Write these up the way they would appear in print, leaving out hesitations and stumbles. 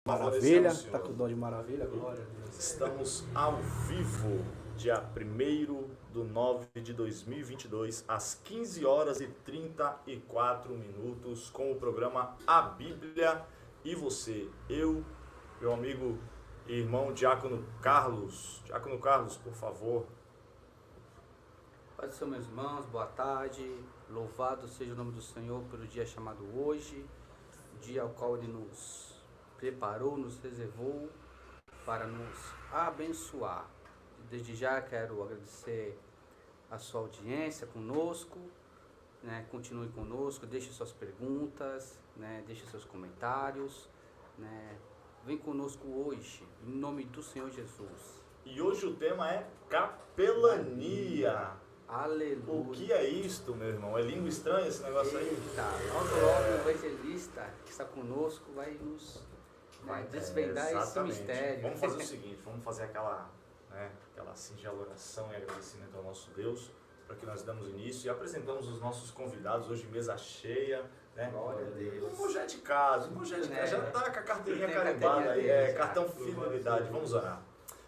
Maravilha, tá com dó de maravilha, glória a Deus. Estamos ao vivo, dia 1º de 9 de 2022, às 15 horas e 34 minutos, com o programa A Bíblia e Você. Eu, meu amigo e irmão Diácono Carlos. Diácono Carlos, por favor. Paz do Senhor, meus irmãos, boa tarde. Louvado seja o nome do Senhor pelo dia chamado hoje, dia ao qual Ele nos preparou, nos reservou para nos abençoar. Desde já quero agradecer a sua audiência conosco, né? Continue conosco, deixe suas perguntas, né? Deixe seus comentários, né? Vem conosco hoje, em nome do Senhor Jesus. E hoje o tema é capelania. Aleluia. O que é isto, meu irmão? É língua estranha esse negócio aí? Eita, logo o evangelista que está conosco vai nos desvendar esse mistério. Vamos fazer o seguinte, vamos fazer aquela singela oração e agradecimento ao nosso Deus, para que nós damos início e apresentamos os nossos convidados hoje, mesa cheia, né? Glória a Deus. O irmão já é de casa, já está com a carteirinha Tem carimbada aí, carteirinha cartão fidelidade. Vamos orar.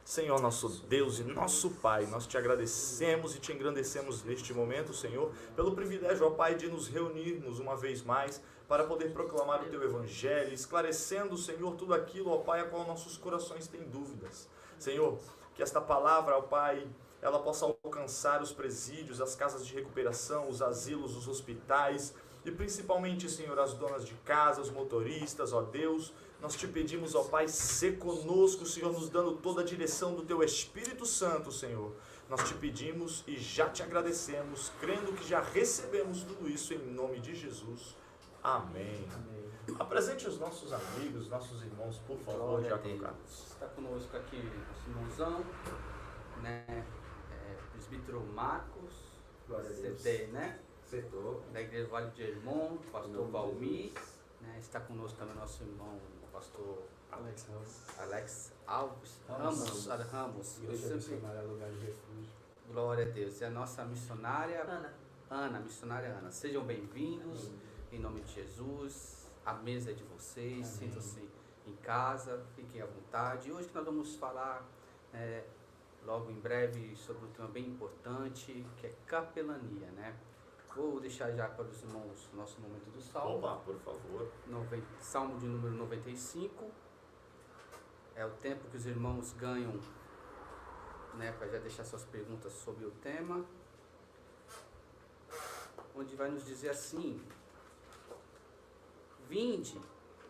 Senhor nosso Deus e nosso Pai, nós te agradecemos e te engrandecemos neste momento, Senhor, pelo privilégio, ó Pai, de nos reunirmos uma vez mais para poder proclamar o Teu Evangelho, esclarecendo, Senhor, tudo aquilo, ó Pai, a qual nossos corações têm dúvidas. Senhor, que esta palavra, ó Pai, ela possa alcançar os presídios, as casas de recuperação, os asilos, os hospitais e principalmente, Senhor, as donas de casa, os motoristas, ó Deus. Nós te pedimos, ó Pai, sê conosco, Senhor, nos dando toda a direção do Teu Espírito Santo, Senhor. Nós te pedimos e já te agradecemos, crendo que já recebemos tudo isso em nome de Jesus. Amém. Amém. Apresente os nossos amigos, nossos irmãos, por favor, Diácono Carlos. Está conosco aqui o irmãozão, né? Presbítero Marcos, Glória a Deus. CD, né? Acertou. Da Igreja Vale de Hermon, pastor Valmir, né? Está conosco também nosso irmão, pastor Alex Alves, Ramos. Eu Igreja sempre... missionária, lugar de refúgio. Glória a Deus. E a nossa missionária Ana, missionária Ana. Sejam bem-vindos, em nome de Jesus. A mesa é de vocês, sintam-se em casa, fiquem à vontade. E hoje que nós vamos falar, logo em breve, sobre um tema bem importante, que é capelania, né? Vou deixar já para os irmãos o nosso momento do Salmo. Opa, por favor. Salmo de número 95. É o tempo que os irmãos ganham, né, para já deixar suas perguntas sobre o tema. Onde vai nos dizer assim: Vinde,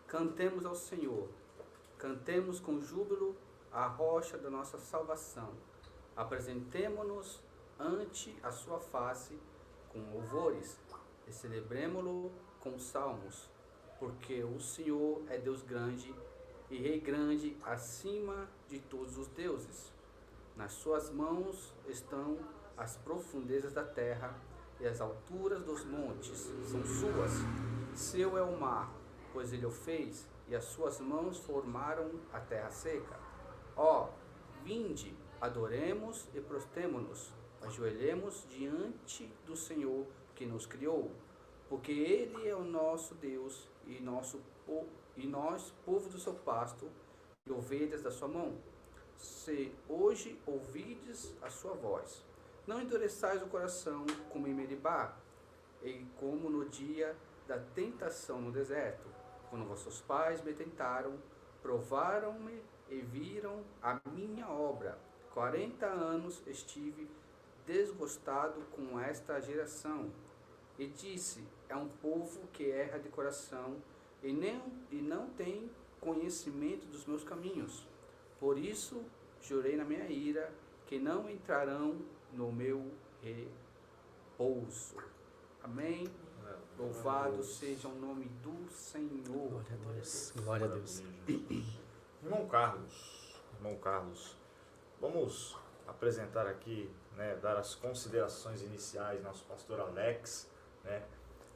cantemos ao Senhor, cantemos com júbilo a rocha da nossa salvação. Apresentemo-nos ante a sua face com louvores e celebremo-lo com salmos, porque o Senhor é Deus grande e Rei grande acima de todos os deuses. Nas suas mãos estão as profundezas da terra e as alturas dos montes são suas. Seu é o mar, pois ele o fez, e as suas mãos formaram a terra seca. Ó, vinde, adoremos e prostremo-nos, ajoelhemos diante do Senhor que nos criou, porque Ele é o nosso Deus e nós, povo do seu pasto, e ovelhas da sua mão. Se hoje ouvides a sua voz, não endureçais o coração como em Meribá, e como no dia da tentação no deserto, quando vossos pais me tentaram, provaram-me e viram a minha obra. 40 anos estive desgostado com esta geração, e disse: é um povo que erra de coração e não tem conhecimento dos meus caminhos. Por isso jurei na minha ira que não entrarão no meu repouso. Amém. Louvado seja o nome do Senhor. Glória a Deus. Glória a Deus. Irmão Carlos, vamos apresentar aqui, né, dar as considerações iniciais, nosso pastor Alex, né,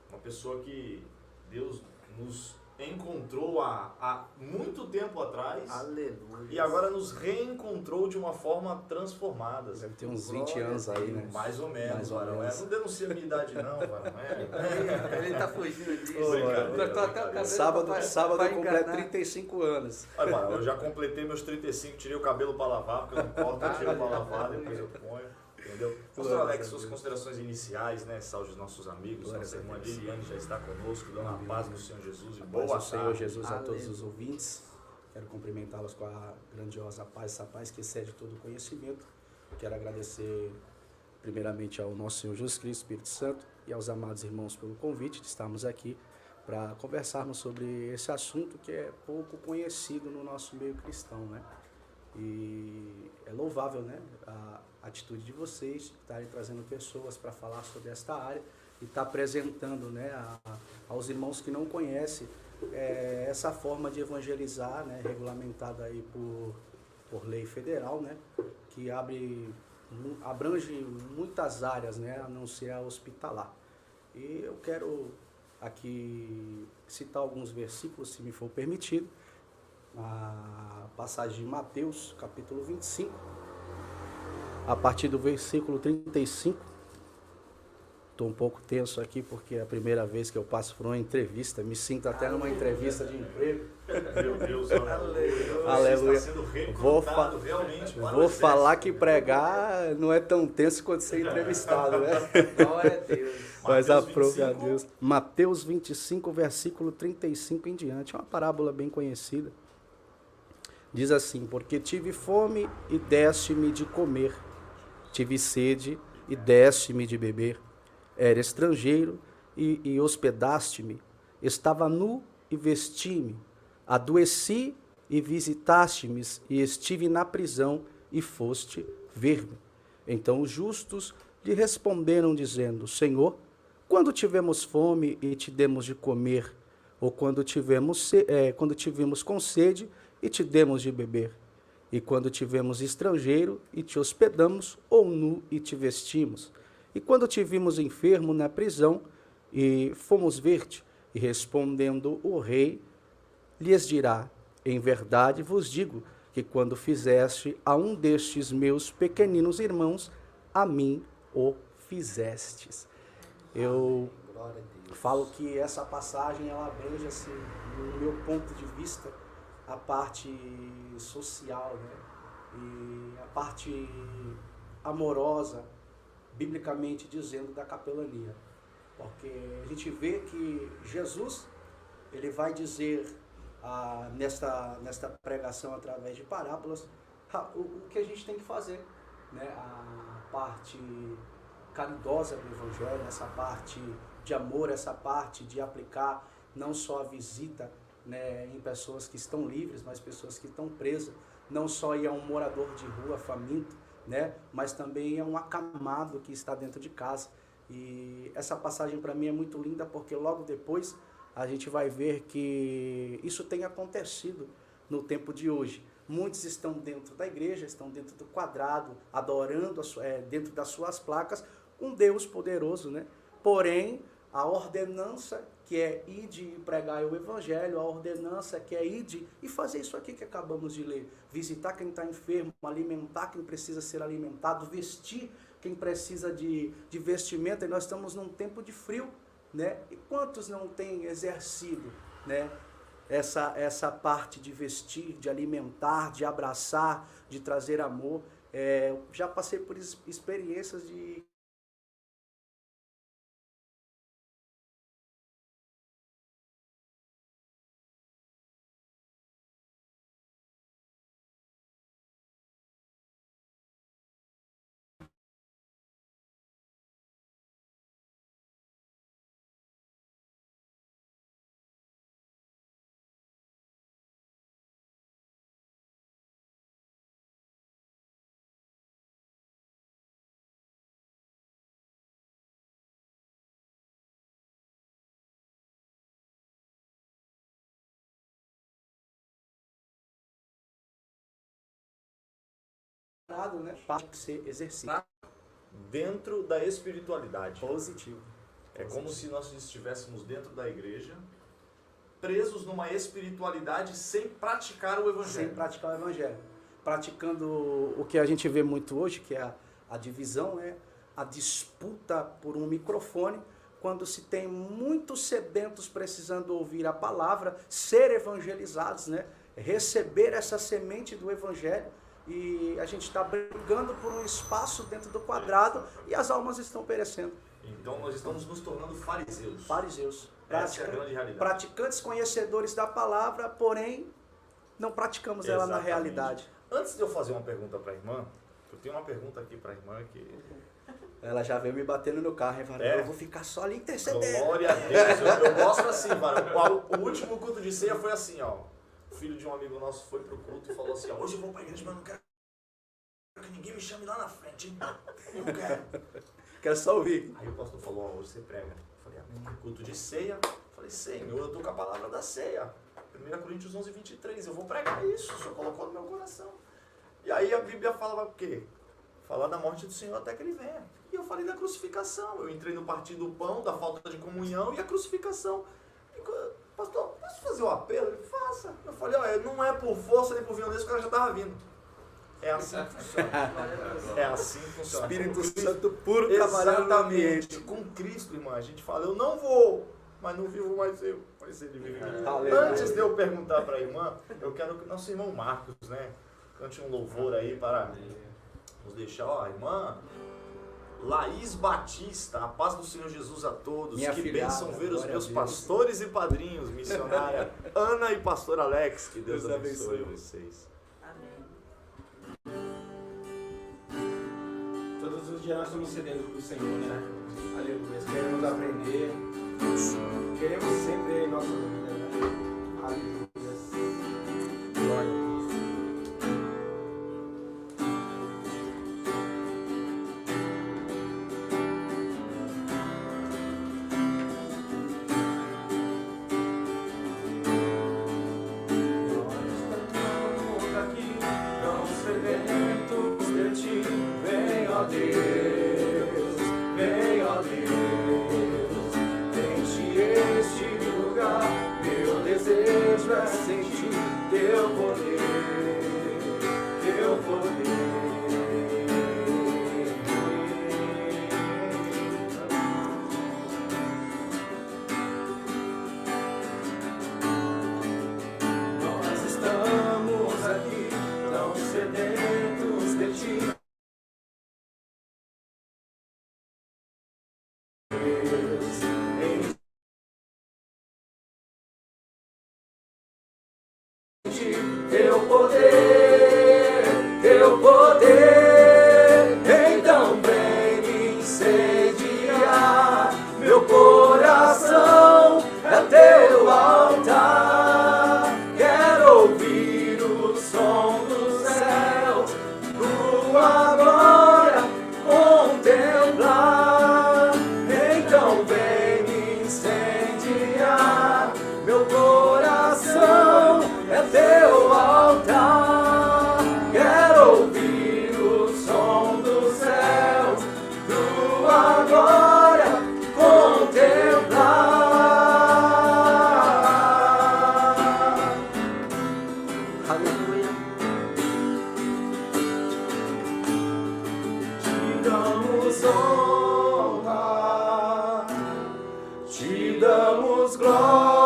uma pessoa que Deus nos encontrou há muito tempo atrás. Aleluia. E agora nos reencontrou de uma forma transformada. Deve ter uns 20 anos aí, né? Mais ou menos, Mais ou Varão. menos. Não denuncia a minha idade não, Varão. Ele tá fugindo disso. Brincadeira, Cortou até o cabelo Sábado pra eu completo enganar. 35 anos. Olha, Varão, eu já completei meus 35, tirei o cabelo para lavar, porque eu não corto, eu tiro para lavar, depois eu ponho. Entendeu? Pastor Alex, suas considerações iniciais, né? Salve os nossos amigos. Glória Nossa a irmã Deus. Liliane já está conosco, dando a paz do Senhor Jesus e Paz boa do Senhor tarde. Jesus a todos Aleluia. os ouvintes. Quero cumprimentá-los com a grandiosa paz, essa paz que excede todo conhecimento. Quero agradecer primeiramente ao nosso Senhor Jesus Cristo, Espírito Santo, e aos amados irmãos pelo convite de estarmos aqui para conversarmos sobre esse assunto que é pouco conhecido no nosso meio cristão, né? E é louvável, né, a atitude de vocês estarem trazendo pessoas para falar sobre esta área e estar apresentando, né, aos irmãos que não conhecem essa forma de evangelizar, né, regulamentada aí por lei federal, né, que abrange muitas áreas, né, a não ser a hospitalar. E eu quero aqui citar alguns versículos, se me for permitido. A passagem de Mateus, capítulo 25, a partir do versículo 35. Estou um pouco tenso aqui porque é a primeira vez que eu passo por uma entrevista, me sinto até numa entrevista de emprego. Meu Deus, aleluia. Aleluia. Está sendo Vou recrutado realmente para o Vou exército. falar que pregar não é tão tenso quanto ser entrevistado, né? Glória a Deus. Mas Mateus aprove a 25. Deus. Mateus 25, versículo 35 em diante. É uma parábola bem conhecida. Diz assim: porque tive fome e deste-me de comer, tive sede e deste-me de beber, era estrangeiro e hospedaste-me, estava nu e vesti-me, adoeci e visitaste-me, e estive na prisão e foste ver-me. Então os justos lhe responderam dizendo: Senhor, quando tivemos fome e te demos de comer, ou quando tivemos com sede e te demos de beber, e quando tivemos estrangeiro e te hospedamos, ou nu e te vestimos, e quando te vimos enfermo na prisão e fomos ver-te. E respondendo o rei, lhes dirá: em verdade vos digo que quando fizeste a um destes meus pequeninos irmãos, a mim o fizestes. Eu Glória a Deus. falo que essa passagem ela abrange, assim, no meu ponto de vista, a parte social, né? E a parte amorosa, biblicamente dizendo, da capelania. Porque a gente vê que Jesus, ele vai dizer nesta pregação através de parábolas o que a gente tem que fazer, né? A parte caridosa do Evangelho, essa parte de amor, essa parte de aplicar não só a visita, né, em pessoas que estão livres, mas pessoas que estão presas, não só ir a um morador de rua faminto, né, mas também a um acamado que está dentro de casa. E essa passagem para mim é muito linda porque logo depois a gente vai ver que isso tem acontecido no tempo de hoje. Muitos estão dentro da igreja, estão dentro do quadrado, adorando dentro das suas placas um Deus poderoso, né? Porém, a ordenança que é ide e pregar o evangelho, a ordenança que é ide e fazer isso aqui que acabamos de ler, visitar quem está enfermo, alimentar quem precisa ser alimentado, vestir quem precisa de vestimenta, e nós estamos num tempo de frio, né? E quantos não têm exercido, né, essa parte de vestir, de alimentar, de abraçar, de trazer amor? Já passei por experiências de né? Parte de ser exercício Dentro da espiritualidade. positivo. É como se nós estivéssemos dentro da igreja presos numa espiritualidade sem praticar o Evangelho. Sem praticar o Evangelho. Praticando o que a gente vê muito hoje, que é a divisão, né? A disputa por um microfone, quando se tem muitos sedentos precisando ouvir a palavra, ser evangelizados, né? Receber essa semente do Evangelho, e a gente está brigando por um espaço dentro do quadrado e as almas estão perecendo. Então nós estamos nos tornando fariseus. Fariseus. Essa é a grande realidade. Praticantes conhecedores da palavra, porém não praticamos ela na realidade. Antes de eu fazer uma pergunta para a irmã, eu tenho uma pergunta aqui para a irmã que... Ela já veio me batendo no carro, hein, Varão? Eu vou ficar só ali intercedendo. Glória a Deus. Eu gosto assim, Varão. O último culto de ceia foi assim, ó. O filho de um amigo nosso foi pro culto e falou assim, ó, hoje eu vou pra igreja, mas não quero que ninguém me chame lá na frente, hein? Eu não quero. Quero só ouvir. Aí o pastor falou, ó, hoje você prega. Eu falei, amém. Culto de ceia. Eu falei, Senhor, eu tô com a palavra da ceia. 1 Coríntios 11, 23. Eu vou pregar isso, o Senhor colocou no meu coração. E aí a Bíblia fala o quê? Falar da morte do Senhor até que Ele venha. E eu falei da crucificação. Eu entrei no partido do pão, da falta de comunhão e a crucificação. E, pastor, posso fazer o apelo? Ele, faça. Eu falei, olha, não é por força nem por violência, o cara já estava vindo. É assim que funciona. É assim que funciona. Espírito Santo puro trabalhando no ambiente. Com Cristo, irmã, a gente fala, eu não vou, mas não vivo mais eu, mas Ele vive em mim. Antes de eu perguntar para a irmã, eu quero que nosso irmão Marcos, né, cante um louvor aí para nos deixar, ó, irmã Laís Batista, a paz do Senhor Jesus a todos. Minha que filhada, bênção ver os meus Deus. pastores e padrinhos, missionária Ana e pastor Alex, que Deus abençoe vocês. Todos os dias nós estamos cedendo para o Senhor, né? Aleluia. Queremos aprender. Queremos sempre em nossa vida, né? Aleluia. Glória a Deus. Nós estamos aqui, tão sedentos de Ti. Vem, ó Deus, vem, ó Deus, enche este lugar. Meu desejo é sentir Teu poder, Teu poder. Nós estamos aqui, tão sedentos de Ti. Teu poder, Teu poder, então vem me incendiar. Meu coração é Teu altar. Quero ouvir o som dos céus, Tua glória contemplar. Então vem me incendiar. Meu coração é Teu altar. Quero ouvir o som dos céus, Tua glória contemplar. Aleluia. Te damos honra, Te damos glória.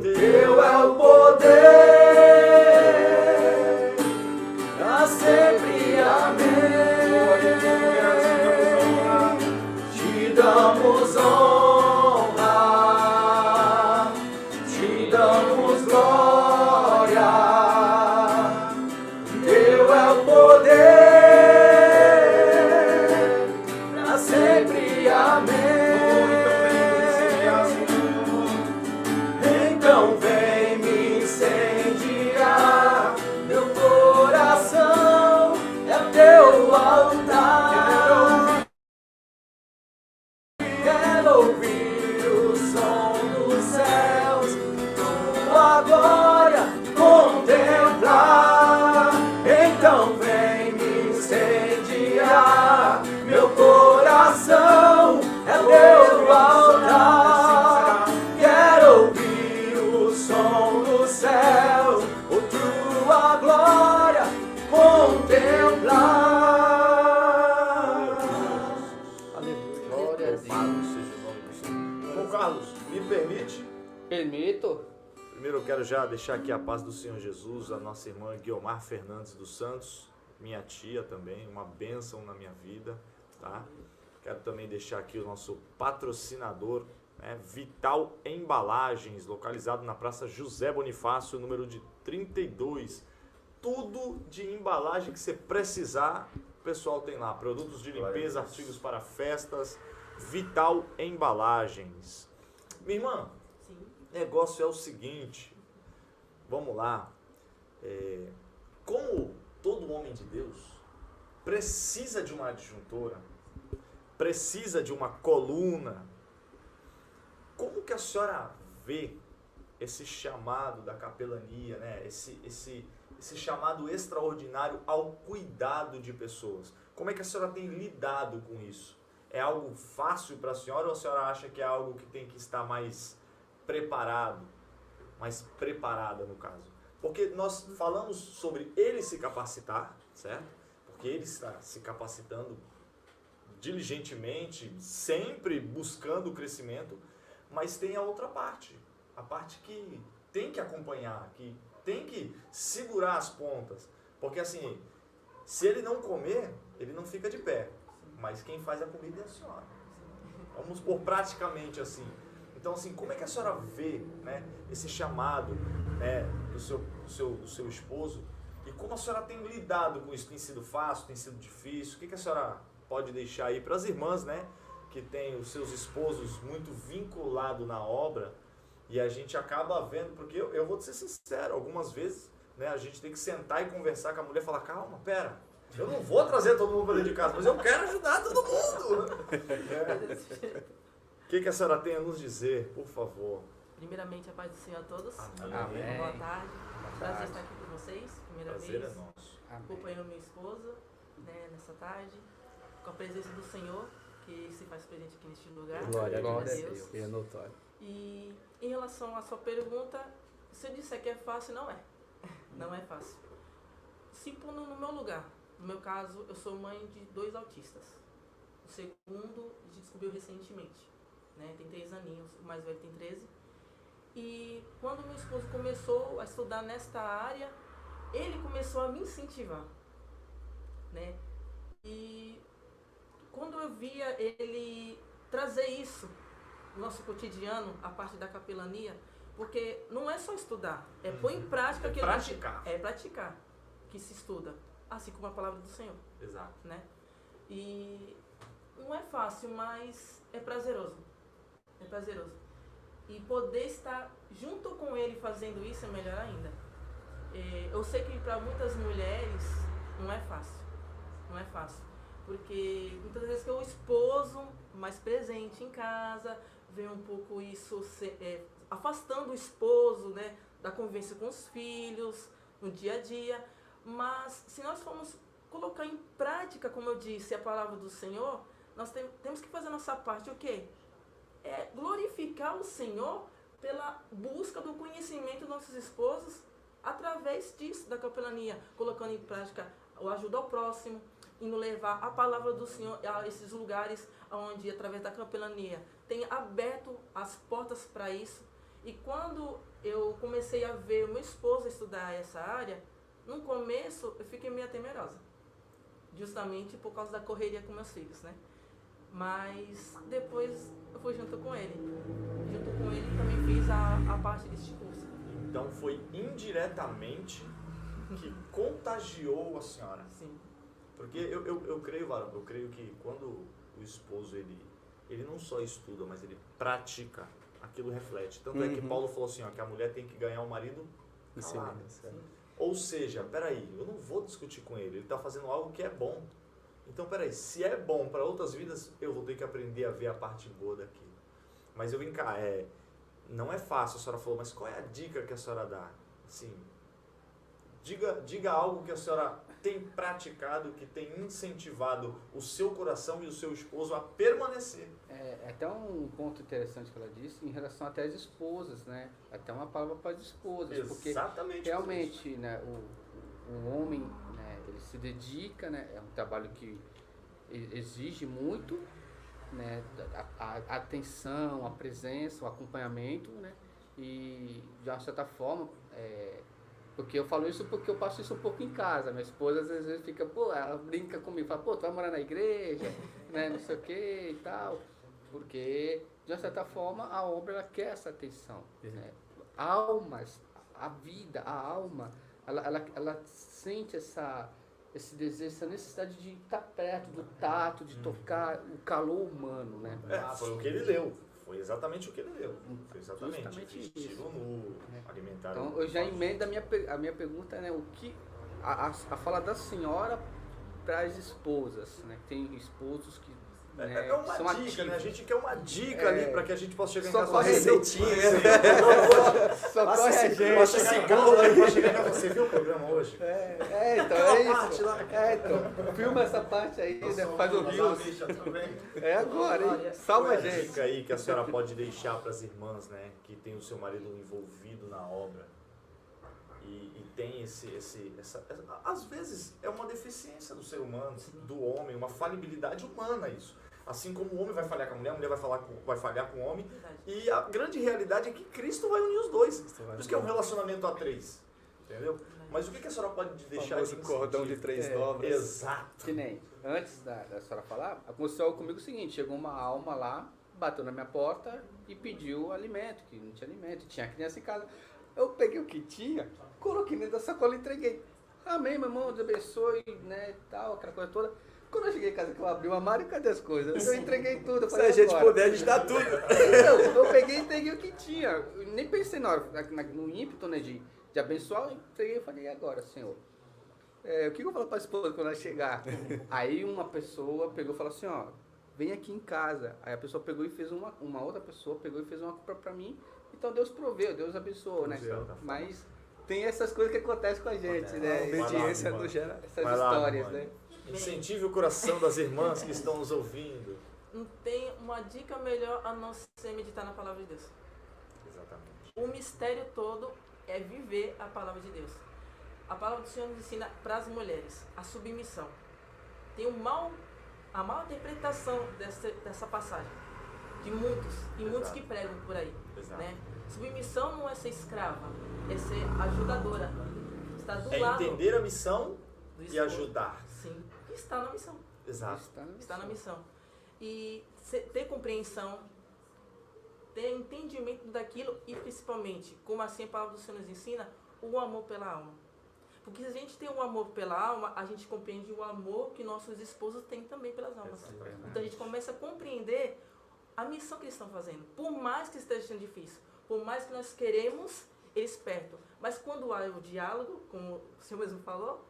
Teu é o poder, pra sempre, amém. Te damos honra, Te damos glória. céu, ou tua glória contemplar. Aleluia. Glória a Deus. Louvado seja o nome do Senhor. Irmão Carlos, me permite? Permito? Primeiro eu quero já deixar aqui a paz do Senhor Jesus, a nossa irmã Guiomar Fernandes dos Santos, minha tia também, uma bênção na minha vida, tá? Quero também deixar aqui o nosso patrocinador, né, Vital Embalagens, localizado na Praça José Bonifácio, número de 32. Tudo de embalagem que você precisar, o pessoal tem lá. Produtos de limpeza, artigos para festas, Vital Embalagens. Minha irmã, o negócio é o seguinte, vamos lá, como todo homem de Deus precisa de uma adjuntora, precisa de uma coluna, como que a senhora vê esse chamado da capelania, né? esse chamado extraordinário ao cuidado de pessoas? Como é que a senhora tem lidado com isso? É algo fácil para a senhora ou a senhora acha que é algo que tem que estar mais preparado, mais preparada no caso? Porque nós falamos sobre ele se capacitar, certo? Porque ele está se capacitando diligentemente, sempre buscando o crescimento, mas tem a outra parte, a parte que tem que acompanhar, que tem que segurar as pontas, porque assim, se ele não comer, ele não fica de pé, mas quem faz a comida é a senhora. Vamos por praticamente assim. Então assim, como é que a senhora vê, né, esse chamado, né, do seu esposo, e como a senhora tem lidado com isso? Tem sido fácil, tem sido difícil? O que a senhora pode deixar aí para as irmãs, né, que têm os seus esposos muito vinculados na obra, e a gente acaba vendo, porque eu vou te ser sincero, algumas vezes, né, a gente tem que sentar e conversar com a mulher e falar, calma, pera, eu não vou trazer todo mundo para dentro de casa, mas eu quero ajudar todo mundo. O que a senhora tem a nos dizer, por favor? Primeiramente, a paz do Senhor a todos. Amém. Boa tarde. Prazer estar aqui com vocês. Primeira Prazer vez. é nosso. Acompanhando minha esposa, né, nessa tarde. Com a presença do Senhor, que se faz presente aqui neste lugar. Glória a Deus. Deus. É notório. E em relação à sua pergunta, se eu disser que é fácil, não é. Não é fácil. Se pondo no meu lugar, no meu caso, eu sou mãe de 2 autistas. O segundo a gente descobriu recentemente, né? Tem 3 aninhos, o mais velho tem 13. E quando meu esposo começou a estudar nesta área, ele começou a me incentivar, né? E quando eu via ele trazer isso no nosso cotidiano, a parte da capelania, porque não é só estudar, é pôr em prática aquilo praticar. É praticar que se estuda, assim como a palavra do Senhor, Exato. né? E não é fácil, mas é prazeroso. É prazeroso. E poder estar junto com ele fazendo isso é melhor ainda. Eu sei que para muitas mulheres não é fácil. Não é fácil. Porque muitas vezes que o esposo mais presente em casa, vê um pouco isso afastando o esposo, né, da convivência com os filhos, no dia a dia. Mas se nós formos colocar em prática, como eu disse, a palavra do Senhor, nós temos que fazer a nossa parte, o quê? É glorificar o Senhor pela busca do conhecimento dos nossos esposos através disso, da capelania, colocando em prática o ajuda ao próximo, indo levar a palavra do Senhor a esses lugares onde, através da capelania, tem aberto as portas para isso. E quando eu comecei a ver o meu esposo estudar essa área, no começo eu fiquei meio temerosa, justamente por causa da correria com meus filhos, né? Mas depois eu fui junto com ele. Junto com ele também fiz a parte deste curso. Então foi indiretamente que contagiou a senhora. Sim. Porque eu creio, varão, eu creio que quando o esposo ele não só estuda, mas ele pratica, aquilo reflete. Tanto é que Paulo falou assim, ó, que a mulher tem que ganhar o marido calado. Ou seja, peraí, eu não vou discutir com ele está fazendo algo que é bom. Então, peraí, se é bom para outras vidas, eu vou ter que aprender a ver a parte boa daquilo. Mas eu vim cá, não é fácil, a senhora falou, mas qual é a dica que a senhora dá? Assim, Diga algo que a senhora tem praticado, que tem incentivado o seu coração e o seu esposo a permanecer. É até um ponto interessante que ela disse em relação até às esposas, né? Até uma palavra para as esposas, Exatamente. porque realmente, né, o homem, né, ele se dedica, né? É um trabalho que exige muito, né? A atenção, a presença, o acompanhamento, né? E de uma certa forma, porque eu falo isso porque eu passo isso um pouco em casa. Minha esposa às vezes fica, ela brinca comigo, fala, tu vai morar na igreja, né, não sei o que e tal. Porque, de uma certa forma, a obra ela quer essa atenção. Né? Almas, a vida, a alma, ela sente esse desejo, essa necessidade de estar perto, do tato, de tocar o calor humano. Né? Foi o que ele leu. Foi exatamente o que ele deu. Foi exatamente Justamente isso. Nu, alimentar. Então, eu já emendo a minha pergunta, né? O que a fala da senhora para as esposas, né? Tem esposos que É uma são dica, ativos. né? A gente quer uma dica ali para que a gente possa chegar em Só casa. corre a receitinha. Só corre a gente. Passa esse galo aí pra chegar em casa. Você viu o programa hoje? Então é isso. Então, filma essa parte aí, né? Faz o Reels. É agora, hein? Salva a Qual é gente. dica aí que a senhora pode deixar para as irmãs, né? Que tem o seu marido envolvido na obra e tem essa... Às vezes é uma deficiência do ser humano, do homem, uma falibilidade humana isso. Assim como o homem vai falhar com a mulher vai falhar com o homem. Verdade. E a grande realidade é que Cristo vai unir os dois. Por isso que é um relacionamento a três. Entendeu? Mas o que a senhora pode deixar Famoso cordão de 3 dobras. Exato. Que nem, antes da senhora falar, aconteceu comigo o seguinte, chegou uma alma lá, bateu na minha porta e pediu alimento, que não tinha alimento, tinha criança em casa. Eu peguei o que tinha, coloquei dentro da sacola e entreguei. Amém, meu irmão, Deus abençoe, né, e tal, aquela coisa toda. Quando eu cheguei em casa, que eu abri o armário, cadê as coisas? Eu entreguei tudo. Eu Se falei, a gente agora. puder, a gente dá tudo. Então, eu peguei e entreguei o que tinha. Eu nem pensei na hora, no ímpeto, né, de abençoar, eu entreguei e falei, e agora, Senhor? O que eu vou falar para a esposa quando ela chegar? Aí uma pessoa pegou e falou assim, ó, vem aqui em casa. Aí a pessoa pegou e fez uma outra pessoa pegou e fez uma compra para mim. Então Deus proveu, Deus abençoou, né? Mas tem essas coisas que acontecem com a gente, né? A obediência não gera... Essas Vai lá, histórias, mãe. né? Incentive o coração das irmãs que estão nos ouvindo. Não tem uma dica melhor a não ser meditar na palavra de Deus. Exatamente. O mistério todo é viver a palavra de Deus. A palavra do Senhor nos ensina para as mulheres a submissão. Tem a mal interpretação dessa passagem de muitos e muitos que pregam por aí. Exato. Né? Submissão não é ser escrava, é ser ajudadora. Está do É lado entender a missão do e esposo. ajudar. Sim, está na missão. Exato. Está na missão. E ter compreensão, ter entendimento daquilo e principalmente, como assim a palavra do Senhor nos ensina, o amor pela alma. Porque se a gente tem um amor pela alma, a gente compreende o amor que nossos esposos têm também pelas almas. Então a gente começa a compreender a missão que eles estão fazendo. Por mais que esteja sendo difícil, por mais que nós queremos eles perto. Mas quando há o diálogo, como o Senhor mesmo falou,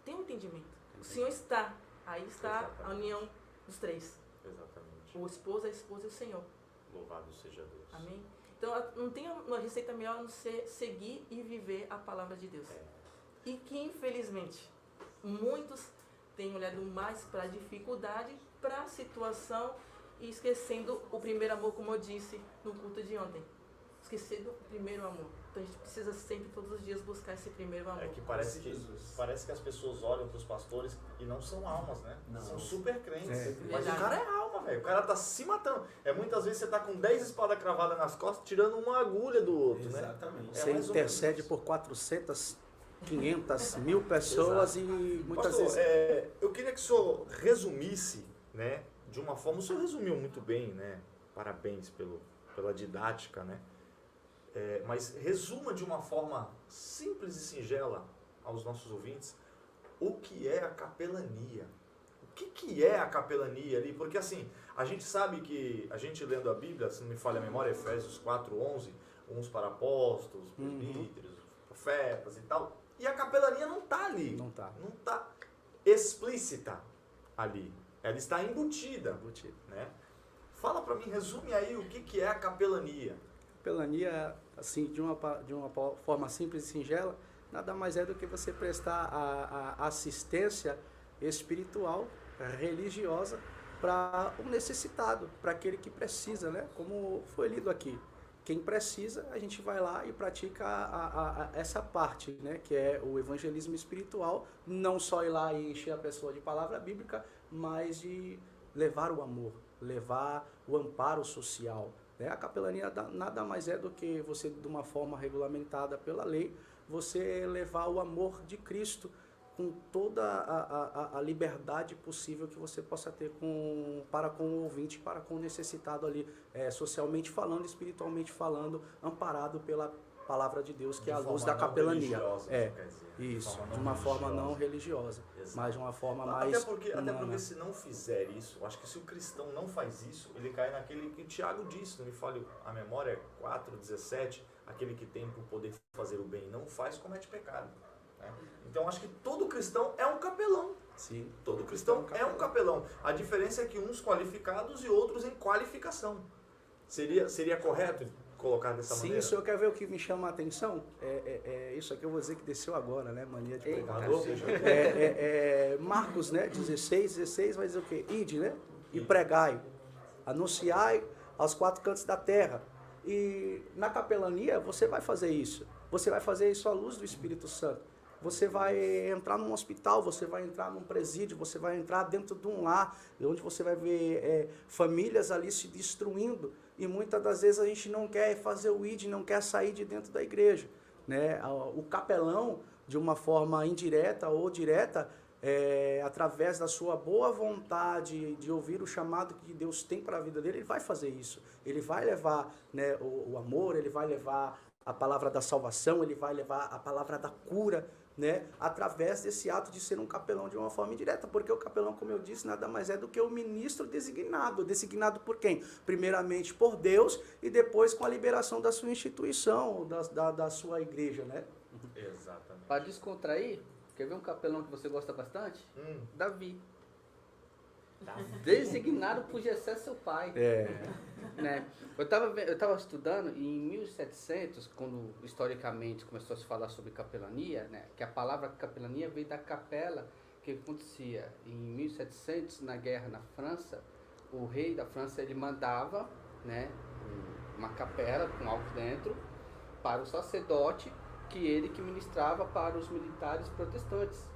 tem um entendimento. O Senhor está. Aí está a união dos três. Exatamente. O esposo, a esposa e o Senhor. Louvado seja Deus. Amém? Então não tem uma receita melhor a não ser seguir e viver a palavra de Deus. E que infelizmente muitos têm olhado mais para a dificuldade, para a situação e esquecendo o primeiro amor, como eu disse no culto de ontem. Esquecendo o primeiro amor. Então a gente precisa sempre, todos os dias, buscar esse primeiro amor. É que parece que as pessoas olham para os pastores e não são almas, né? Não. São super crentes. Mas Verdade. o cara é alma, velho. O cara tá se matando. Muitas vezes você tá com 10 espadas cravadas nas costas, tirando uma agulha do outro, né? Exatamente. Você mais ou intercede menos. por 400, 500, 1000 pessoas e muitas Pastor, vezes... eu queria que o senhor resumisse, né? De uma forma, o senhor resumiu muito bem, né? Parabéns pela didática, né? Mas resuma de uma forma simples e singela aos nossos ouvintes o que é a capelania. O que é a capelania ali? Porque assim, a gente sabe que, a gente lendo a Bíblia, se não me falha a memória, Efésios 4:11, uns para apóstolos, presbíteros, profetas e tal, e a capelania não está ali. Não está. Não está explícita ali. Ela está embutida. Né? Fala para mim, resume aí o que é a capelania. Capelania, assim, de uma forma simples e singela, nada mais é do que você prestar a assistência espiritual, religiosa, para o necessitado, para aquele que precisa, né? Como foi lido aqui. Quem precisa, a gente vai lá e pratica essa parte, né? Que é o evangelismo espiritual, não só ir lá e encher a pessoa de palavra bíblica, mas de levar o amor, levar o amparo social. Né? A capelania nada mais é do que você, de uma forma regulamentada pela lei, você levar o amor de Cristo com toda a liberdade possível que você possa ter para com o ouvinte, para com o necessitado ali, socialmente falando, espiritualmente falando, amparado pela palavra de Deus, que é a luz da capelania. Isso, de uma forma não religiosa, mas de uma forma mais até porque se não fizer isso, acho que se o cristão não faz isso, ele cai naquele que o Tiago disse, não me fale a memória, 4:17, aquele que tem por poder fazer o bem não faz, comete pecado. Né? Então acho que todo cristão é um capelão. Sim. Todo cristão é um capelão. A diferença é que uns qualificados e outros em qualificação. Seria correto colocar dessa maneira? Sim, o senhor quer ver o que me chama a atenção? Isso aqui eu vou dizer que desceu agora, né? Mania de pregador. Marcos, né? 16 vai dizer o quê? Ide, né? E pregai, anunciai aos 4 cantos da terra. E na capelania você vai fazer isso. Você vai fazer isso à luz do Espírito Santo. Você vai entrar num hospital, você vai entrar num presídio, você vai entrar dentro de um lar, onde você vai ver famílias ali se destruindo. E muitas das vezes a gente não quer fazer o ID, não quer sair de dentro da igreja. Né? O capelão, de uma forma indireta ou direta, através da sua boa vontade de ouvir o chamado que Deus tem para a vida dele, ele vai fazer isso. Ele vai levar, né, o amor, ele vai levar a palavra da salvação, ele vai levar a palavra da cura, né, através desse ato de ser um capelão de uma forma indireta, porque o capelão, como eu disse, nada mais é do que o ministro designado por quem? Primeiramente por Deus e depois com a liberação da sua instituição, da sua igreja, né? Exatamente. Para descontrair, quer ver um capelão que você gosta bastante? Davi. Designado por Jessé, seu pai. Né? Eu estava estudando em 1700, quando historicamente começou a se falar sobre capelania, né? Que a palavra capelania veio da capela, que acontecia em 1700, na guerra na França. O rei da França, ele mandava, né, uma capela com algo dentro para o sacerdote, que ministrava para os militares protestantes,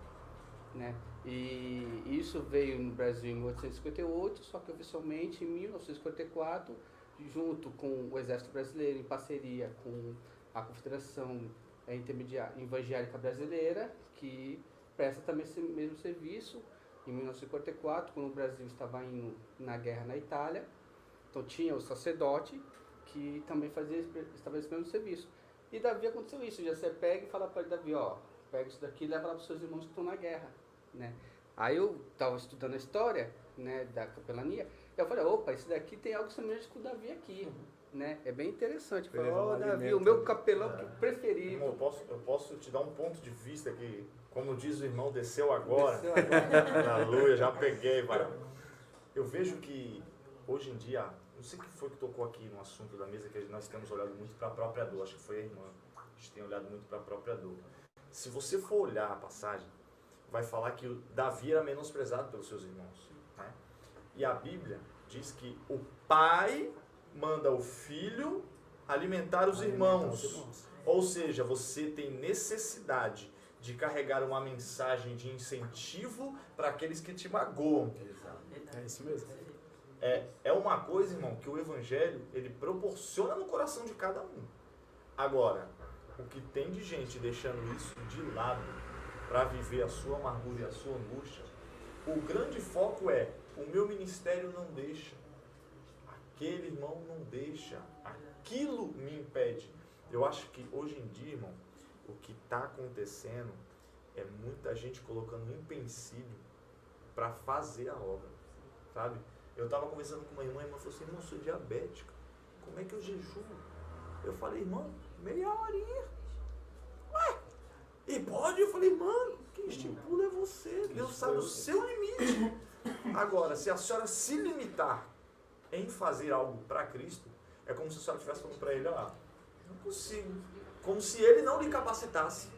né? E isso veio no Brasil em 1858, só que oficialmente em 1954, junto com o Exército Brasileiro, em parceria com a Confederação Evangélica Brasileira, que presta também esse mesmo serviço, em 1954, quando o Brasil estava indo na guerra na Itália. Então tinha o sacerdote que também estava esse mesmo serviço. E Davi aconteceu isso, já você pega e fala para Davi, ó, pega isso daqui e leva lá para os seus irmãos que estão na guerra. Né? Aí eu estava estudando a história, né, da capelania, e eu falei, opa, isso daqui tem algo semelhante com o Davi aqui, né? É bem interessante. Eu falei, ó, Davi, o meu capelão preferido. Eu posso te dar um ponto de vista que, como diz o irmão, desceu agora. Aleluia, já peguei, varão. Eu vejo que hoje em dia, não sei o que foi que tocou aqui no assunto da mesa, que nós temos olhado muito para a própria dor, acho que foi a irmã, a gente tem olhado muito para a própria dor. Se você for olhar a passagem, vai falar que o Davi era menosprezado pelos seus irmãos. Né? E a Bíblia diz que o pai manda o filho alimentar os irmãos. Ou seja, você tem necessidade de carregar uma mensagem de incentivo para aqueles que te magoam. É isso mesmo. É uma coisa, irmão, que o Evangelho ele proporciona no coração de cada um. Agora, o que tem de gente deixando isso de lado para viver a sua amargura e a sua angústia, o grande foco é, o meu ministério não deixa, aquele irmão não deixa, aquilo me impede. Eu acho que hoje em dia, irmão, o que está acontecendo é muita gente colocando um empecilho para fazer a obra, sabe? Eu estava conversando com uma irmã, a irmã falou assim, irmão, eu sou diabética, como é que eu jejuo? Eu falei, irmão, meia horinha. Ué, e pode? Eu falei, mano, quem estipula é você, Deus sabe o seu limite. Agora, se a senhora se limitar em fazer algo para Cristo, é como se a senhora estivesse falando para ele, ó, não consigo. Como se ele não lhe capacitasse.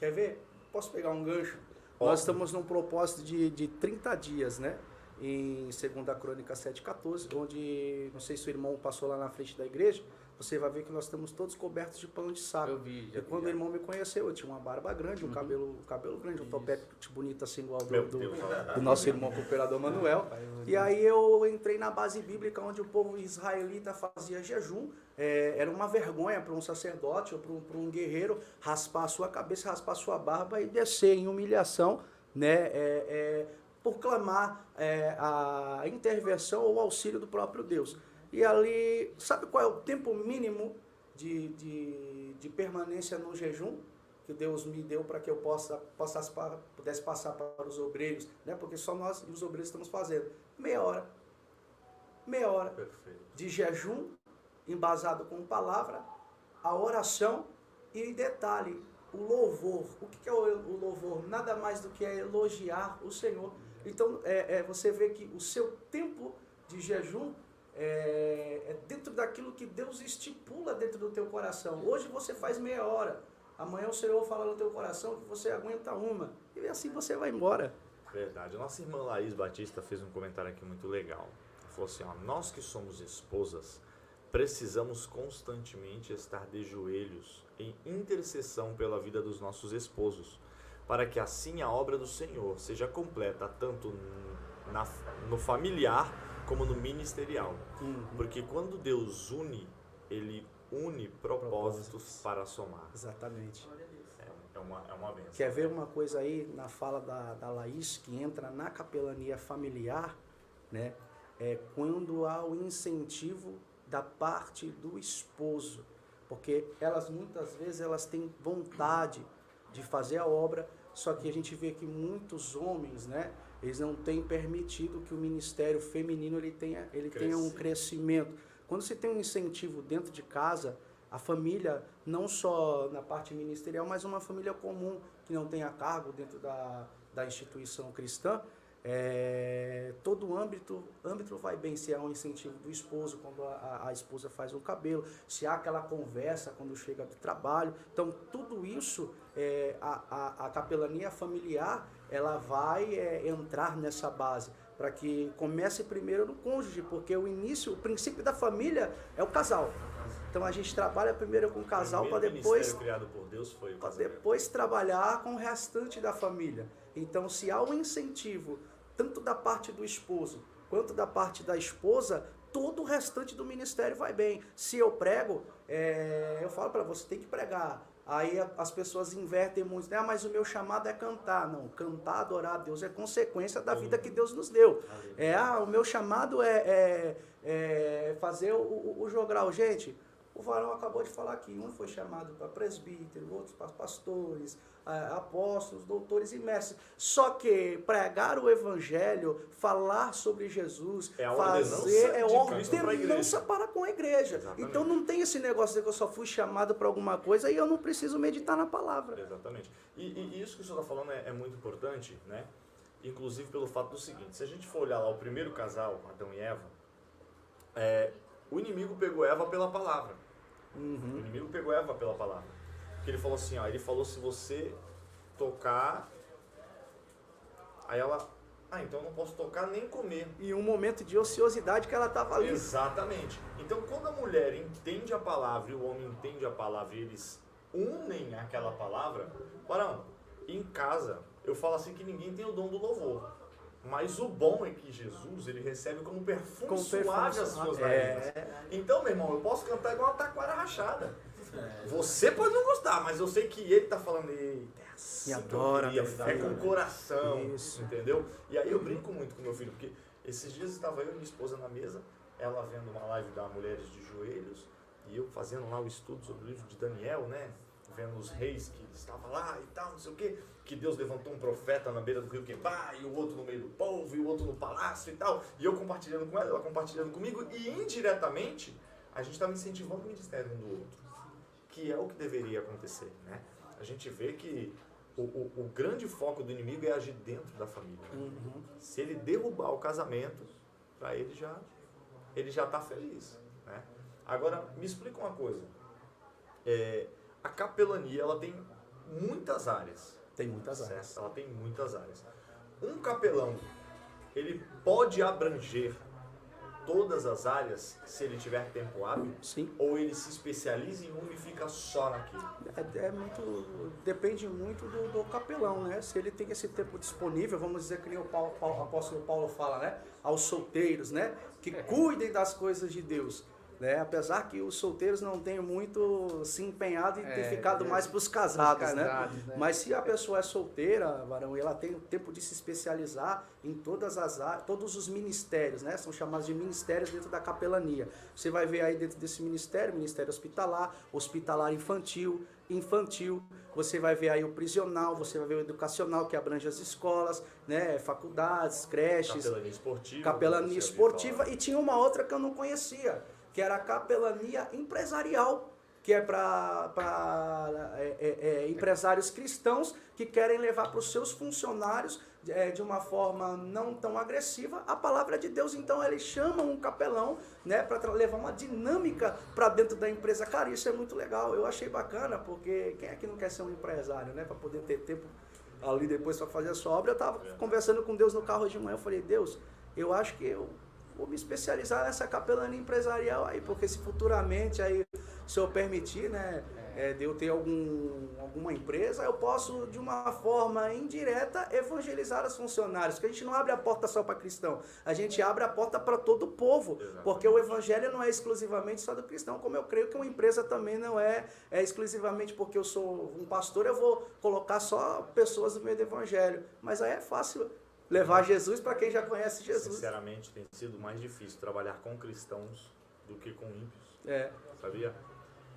Quer ver? Posso pegar um gancho? Pode. Nós estamos num propósito de 30 dias, né? Em 2 Crônicas 7,14, onde, não sei se o irmão passou lá na frente da igreja, você vai ver que nós estamos todos cobertos de pano de saco. Eu vi, já E vi, quando já. o irmão me conheceu, eu tinha uma barba grande, um cabelo grande, um topete bonito assim, igual Meu do Deus. nosso irmão cooperador Manuel. E aí eu entrei na base bíblica onde o povo israelita fazia jejum. Era uma vergonha para um sacerdote ou para um guerreiro raspar a sua cabeça, raspar a sua barba e descer em humilhação, né? Por clamar a intervenção ou auxílio do próprio Deus. E ali, sabe qual é o tempo mínimo de permanência no jejum que Deus me deu para que eu pudesse passar para os obreiros, né? Porque só nós e os obreiros estamos fazendo. Meia hora. Meia hora Perfeito. de jejum, embasado com palavra, a oração e detalhe, o louvor. O que é o louvor? Nada mais do que elogiar o Senhor. Então, você vê que o seu tempo de jejum é dentro daquilo que Deus estipula dentro do teu coração. Hoje você faz meia hora, amanhã o Senhor fala no teu coração que você aguenta uma, e assim você vai embora. Verdade. Nossa irmã Laís Batista fez um comentário aqui muito legal. Ela falou assim, ó, nós que somos esposas, precisamos constantemente estar de joelhos em intercessão pela vida dos nossos esposos, para que assim a obra do Senhor seja completa tanto no familiar como no ministerial. Porque quando Deus une, Ele une propósitos para somar. Exatamente. É uma bênção. Quer ver uma coisa aí na fala da Laís, que entra na capelania familiar, né? Quando há o incentivo da parte do esposo. Porque elas muitas vezes elas têm vontade de fazer a obra, só que a gente vê que muitos homens, né? Eles não têm permitido que o ministério feminino ele tenha um crescimento. Quando se tem um incentivo dentro de casa, a família, não só na parte ministerial, mas uma família comum, que não tenha cargo dentro da instituição cristã, todo o âmbito vai bem. Se há um incentivo do esposo, quando a esposa faz o cabelo, se há aquela conversa quando chega do trabalho. Então, tudo isso, a capelania familiar, ela vai entrar nessa base, para que comece primeiro no cônjuge, porque o princípio da família é o casal. Então a gente trabalha primeiro com o casal para depois, criado por Deus foi o para casamento. depois trabalhar com o restante da família. Então, se há um incentivo tanto da parte do esposo quanto da parte da esposa, todo o restante do ministério vai bem. Se eu prego, eu falo para você, tem que pregar. Aí as pessoas invertem muito, né? Mas o meu chamado é cantar. Não, cantar, adorar a Deus é consequência da vida que Deus nos deu. O meu chamado é fazer o jogral. Gente, o varão acabou de falar aqui, um foi chamado para presbítero, outros para pastores, apóstolos, doutores e mestres. Só que pregar o evangelho, falar sobre Jesus, fazer ordenança para com a igreja. Exatamente. Então não tem esse negócio de que eu só fui chamado para alguma coisa e eu não preciso meditar na palavra. Exatamente. E isso que o senhor está falando é muito importante, né? Inclusive pelo fato do seguinte, se a gente for olhar lá o primeiro casal, Adão e Eva, o inimigo pegou Eva pela palavra. O inimigo pegou Eva pela palavra. Porque ele falou assim, ele falou, se você tocar, aí ela, então eu não posso tocar nem comer. E um momento de ociosidade que ela estava ali. Exatamente. Então quando a mulher entende a palavra e o homem entende a palavra e eles unem aquela palavra, em casa, eu falo assim que ninguém tem o dom do louvor. Mas o bom é que Jesus, ele recebe como perfume suave as suas narinas. Então, meu irmão, eu posso cantar igual uma taquara rachada. Você pode não gostar, mas eu sei que ele tá falando, assim, me adora, com o coração, isso. entendeu? E aí eu brinco muito com meu filho, porque esses dias estava eu e minha esposa na mesa, ela vendo uma live da Mulheres de Joelhos, e eu fazendo lá o estudo sobre o livro de Daniel, né? Vendo os reis que estavam lá e tal, não sei o quê, que Deus levantou um profeta na beira do rio Quebar, e o outro no meio do povo, e o outro no palácio e tal, e eu compartilhando com ela compartilhando comigo, e indiretamente a gente estava incentivando o ministério um do outro, que é o que deveria acontecer, né? A gente vê que o grande foco do inimigo é agir dentro da família. Se ele derrubar o casamento, para ele já está feliz, né? Agora, me explica uma coisa. A capelania, ela tem muitas áreas. Tem muitas Certo? áreas. Ela tem muitas áreas. Um capelão, ele pode abranger todas as áreas se ele tiver tempo hábil? Sim. Ou ele se especializa em uma e fica só naquilo? Depende muito do capelão, né? Se ele tem esse tempo disponível, vamos dizer que nem o apóstolo Paulo fala, né? Aos solteiros, né? Que cuidem das coisas de Deus. Né? Apesar que os solteiros não têm muito se empenhado em ter ficado mais para os casados, né? Mas se a pessoa é solteira, varão, e ela tem o tempo de se especializar em todas as áreas, todos os ministérios, né? São chamados de ministérios dentro da capelania. Você vai ver aí dentro desse ministério hospitalar, hospitalar infantil, você vai ver aí o prisional, você vai ver o educacional, que abrange as escolas, né? Faculdades, creches, capelania esportiva, e tinha uma outra que eu não conhecia, que era a capelania empresarial, que é para empresários cristãos que querem levar para os seus funcionários de uma forma não tão agressiva a palavra de Deus. Então eles chamam um capelão, né, para levar uma dinâmica para dentro da empresa. Cara, isso é muito legal, eu achei bacana, porque quem é que não quer ser um empresário, né, para poder ter tempo ali depois para fazer a sua obra. Eu estava conversando com Deus no carro de manhã, eu falei, Deus, eu acho que eu vou me especializar nessa capelania empresarial aí, porque se futuramente aí, se eu permitir, né, de eu ter alguma empresa, eu posso, de uma forma indireta, evangelizar os funcionários, porque a gente não abre a porta só para cristão, a gente abre a porta para todo o povo, porque o evangelho não é exclusivamente só do cristão, como eu creio que uma empresa também não é exclusivamente porque eu sou um pastor, eu vou colocar só pessoas do meio do evangelho, mas aí é fácil levar Jesus para quem já conhece Jesus. Sinceramente, tem sido mais difícil trabalhar com cristãos do que com ímpios. Sabia?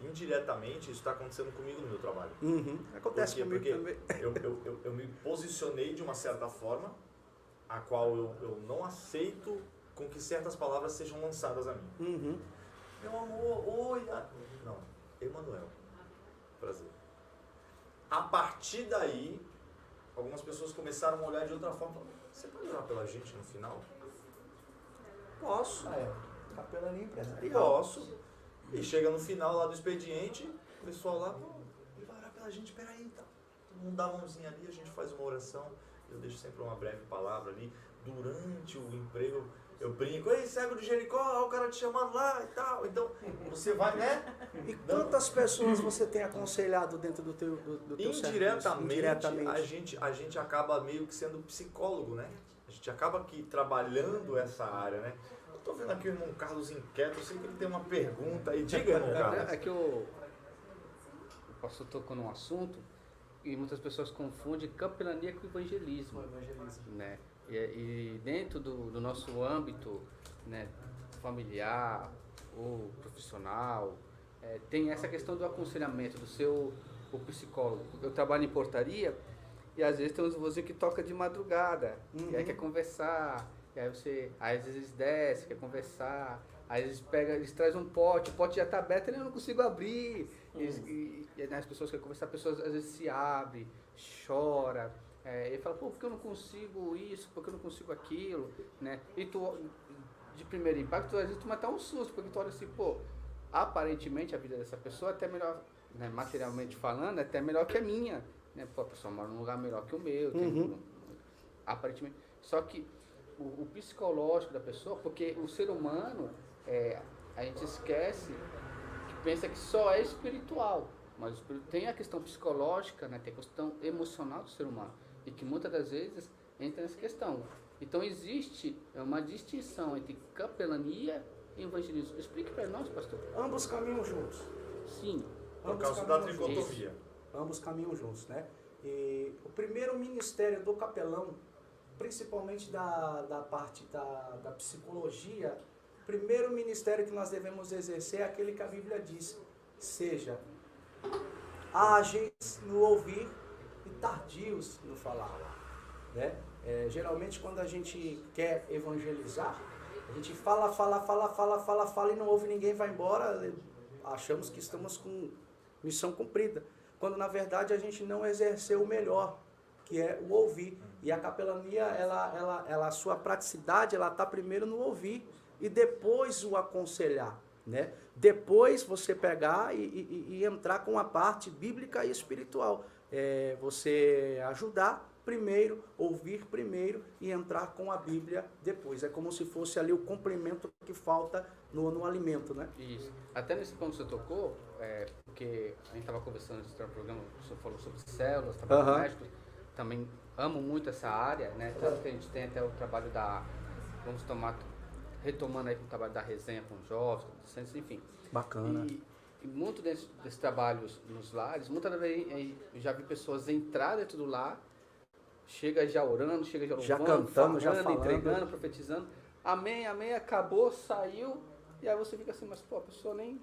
Indiretamente, isso está acontecendo comigo no meu trabalho. Acontece comigo também. Eu me posicionei de uma certa forma, a qual eu não aceito com que certas palavras sejam lançadas a mim. Meu amor, oi. Não, Emanuel. Prazer. A partir daí, algumas pessoas começaram a olhar de outra forma. Você pode orar pela gente no final? Posso. Capelania empresarial. Posso. E chega no final lá do expediente, o pessoal lá, ele vai orar pela gente, peraí, tá. Todo mundo dá a mãozinha ali, a gente faz uma oração. Eu deixo sempre uma breve palavra ali. Durante o emprego, eu brinco, ei, cego de Jericó, olha o cara te chamando lá e tal. Então, você vai, né? E quantas pessoas você tem aconselhado dentro do teu serviço? Indiretamente, a gente acaba meio que sendo psicólogo, né? A gente acaba aqui trabalhando essa área, né? Eu tô vendo aqui o irmão Carlos inquieto, eu sei que ele tem uma pergunta aí. Diga, irmão Carlos. É que o pastor tocou num assunto e muitas pessoas confundem capelania com evangelismo. Né? E dentro do nosso âmbito, né, familiar ou profissional, tem essa questão do aconselhamento, o psicólogo. Eu trabalho em portaria e às vezes tem uns vozinhos que toca de madrugada, e aí quer conversar, e aí você às vezes desce, quer conversar, aí eles trazem um pote, o pote já está aberto, eu não consigo abrir, e as pessoas querem conversar, as pessoas às vezes se abrem, chora. Ele fala, por que eu não consigo isso, por que eu não consigo aquilo, né? E tu, de primeiro impacto, às vezes tu mata um susto, porque tu olha assim, aparentemente a vida dessa pessoa é até melhor, né, materialmente falando, é até melhor que a minha, né? A pessoa mora num lugar melhor que o meu, aparentemente. Só que o psicológico da pessoa, porque o ser humano, a gente esquece, que pensa que só é espiritual, mas o espírito tem a questão psicológica, né? Tem a questão emocional do ser humano. E que muitas das vezes entra nessa questão. Então existe uma distinção entre capelania e evangelismo. Explique para nós, pastor. Ambos caminham juntos. Sim. Por causa da tricotomia. Ambos caminham juntos, né? E o primeiro ministério do capelão, principalmente da parte da psicologia, o primeiro ministério que nós devemos exercer é aquele que a Bíblia diz, seja ágeis no ouvir e tardios no falar, né? Geralmente quando a gente quer evangelizar, a gente fala e não ouve ninguém, vai embora, achamos que estamos com missão cumprida, quando na verdade a gente não exerceu o melhor, que é o ouvir. E a capelania, a sua praticidade, ela está primeiro no ouvir e depois o aconselhar, né? depois você pegar e entrar com a parte bíblica e espiritual. Você ajudar primeiro, ouvir primeiro e entrar com a Bíblia depois. É como se fosse ali o complemento que falta no alimento, né? Isso. Até nesse ponto que você tocou, porque a gente estava conversando nesse programa, o senhor falou sobre células, trabalho doméstico, também amo muito essa área, né? Tanto que a gente tem até o trabalho retomando aí com o trabalho da resenha com jovens, adolescentes, enfim. Bacana. E muito desses trabalhos nos lares, muitas vezes eu já vi pessoas entrar dentro do lar, chega já orando, chega já louvando, já cantando, já falando, entregando, profetizando. Amém, amém, acabou, saiu. E aí você fica assim, mas pô, a pessoa nem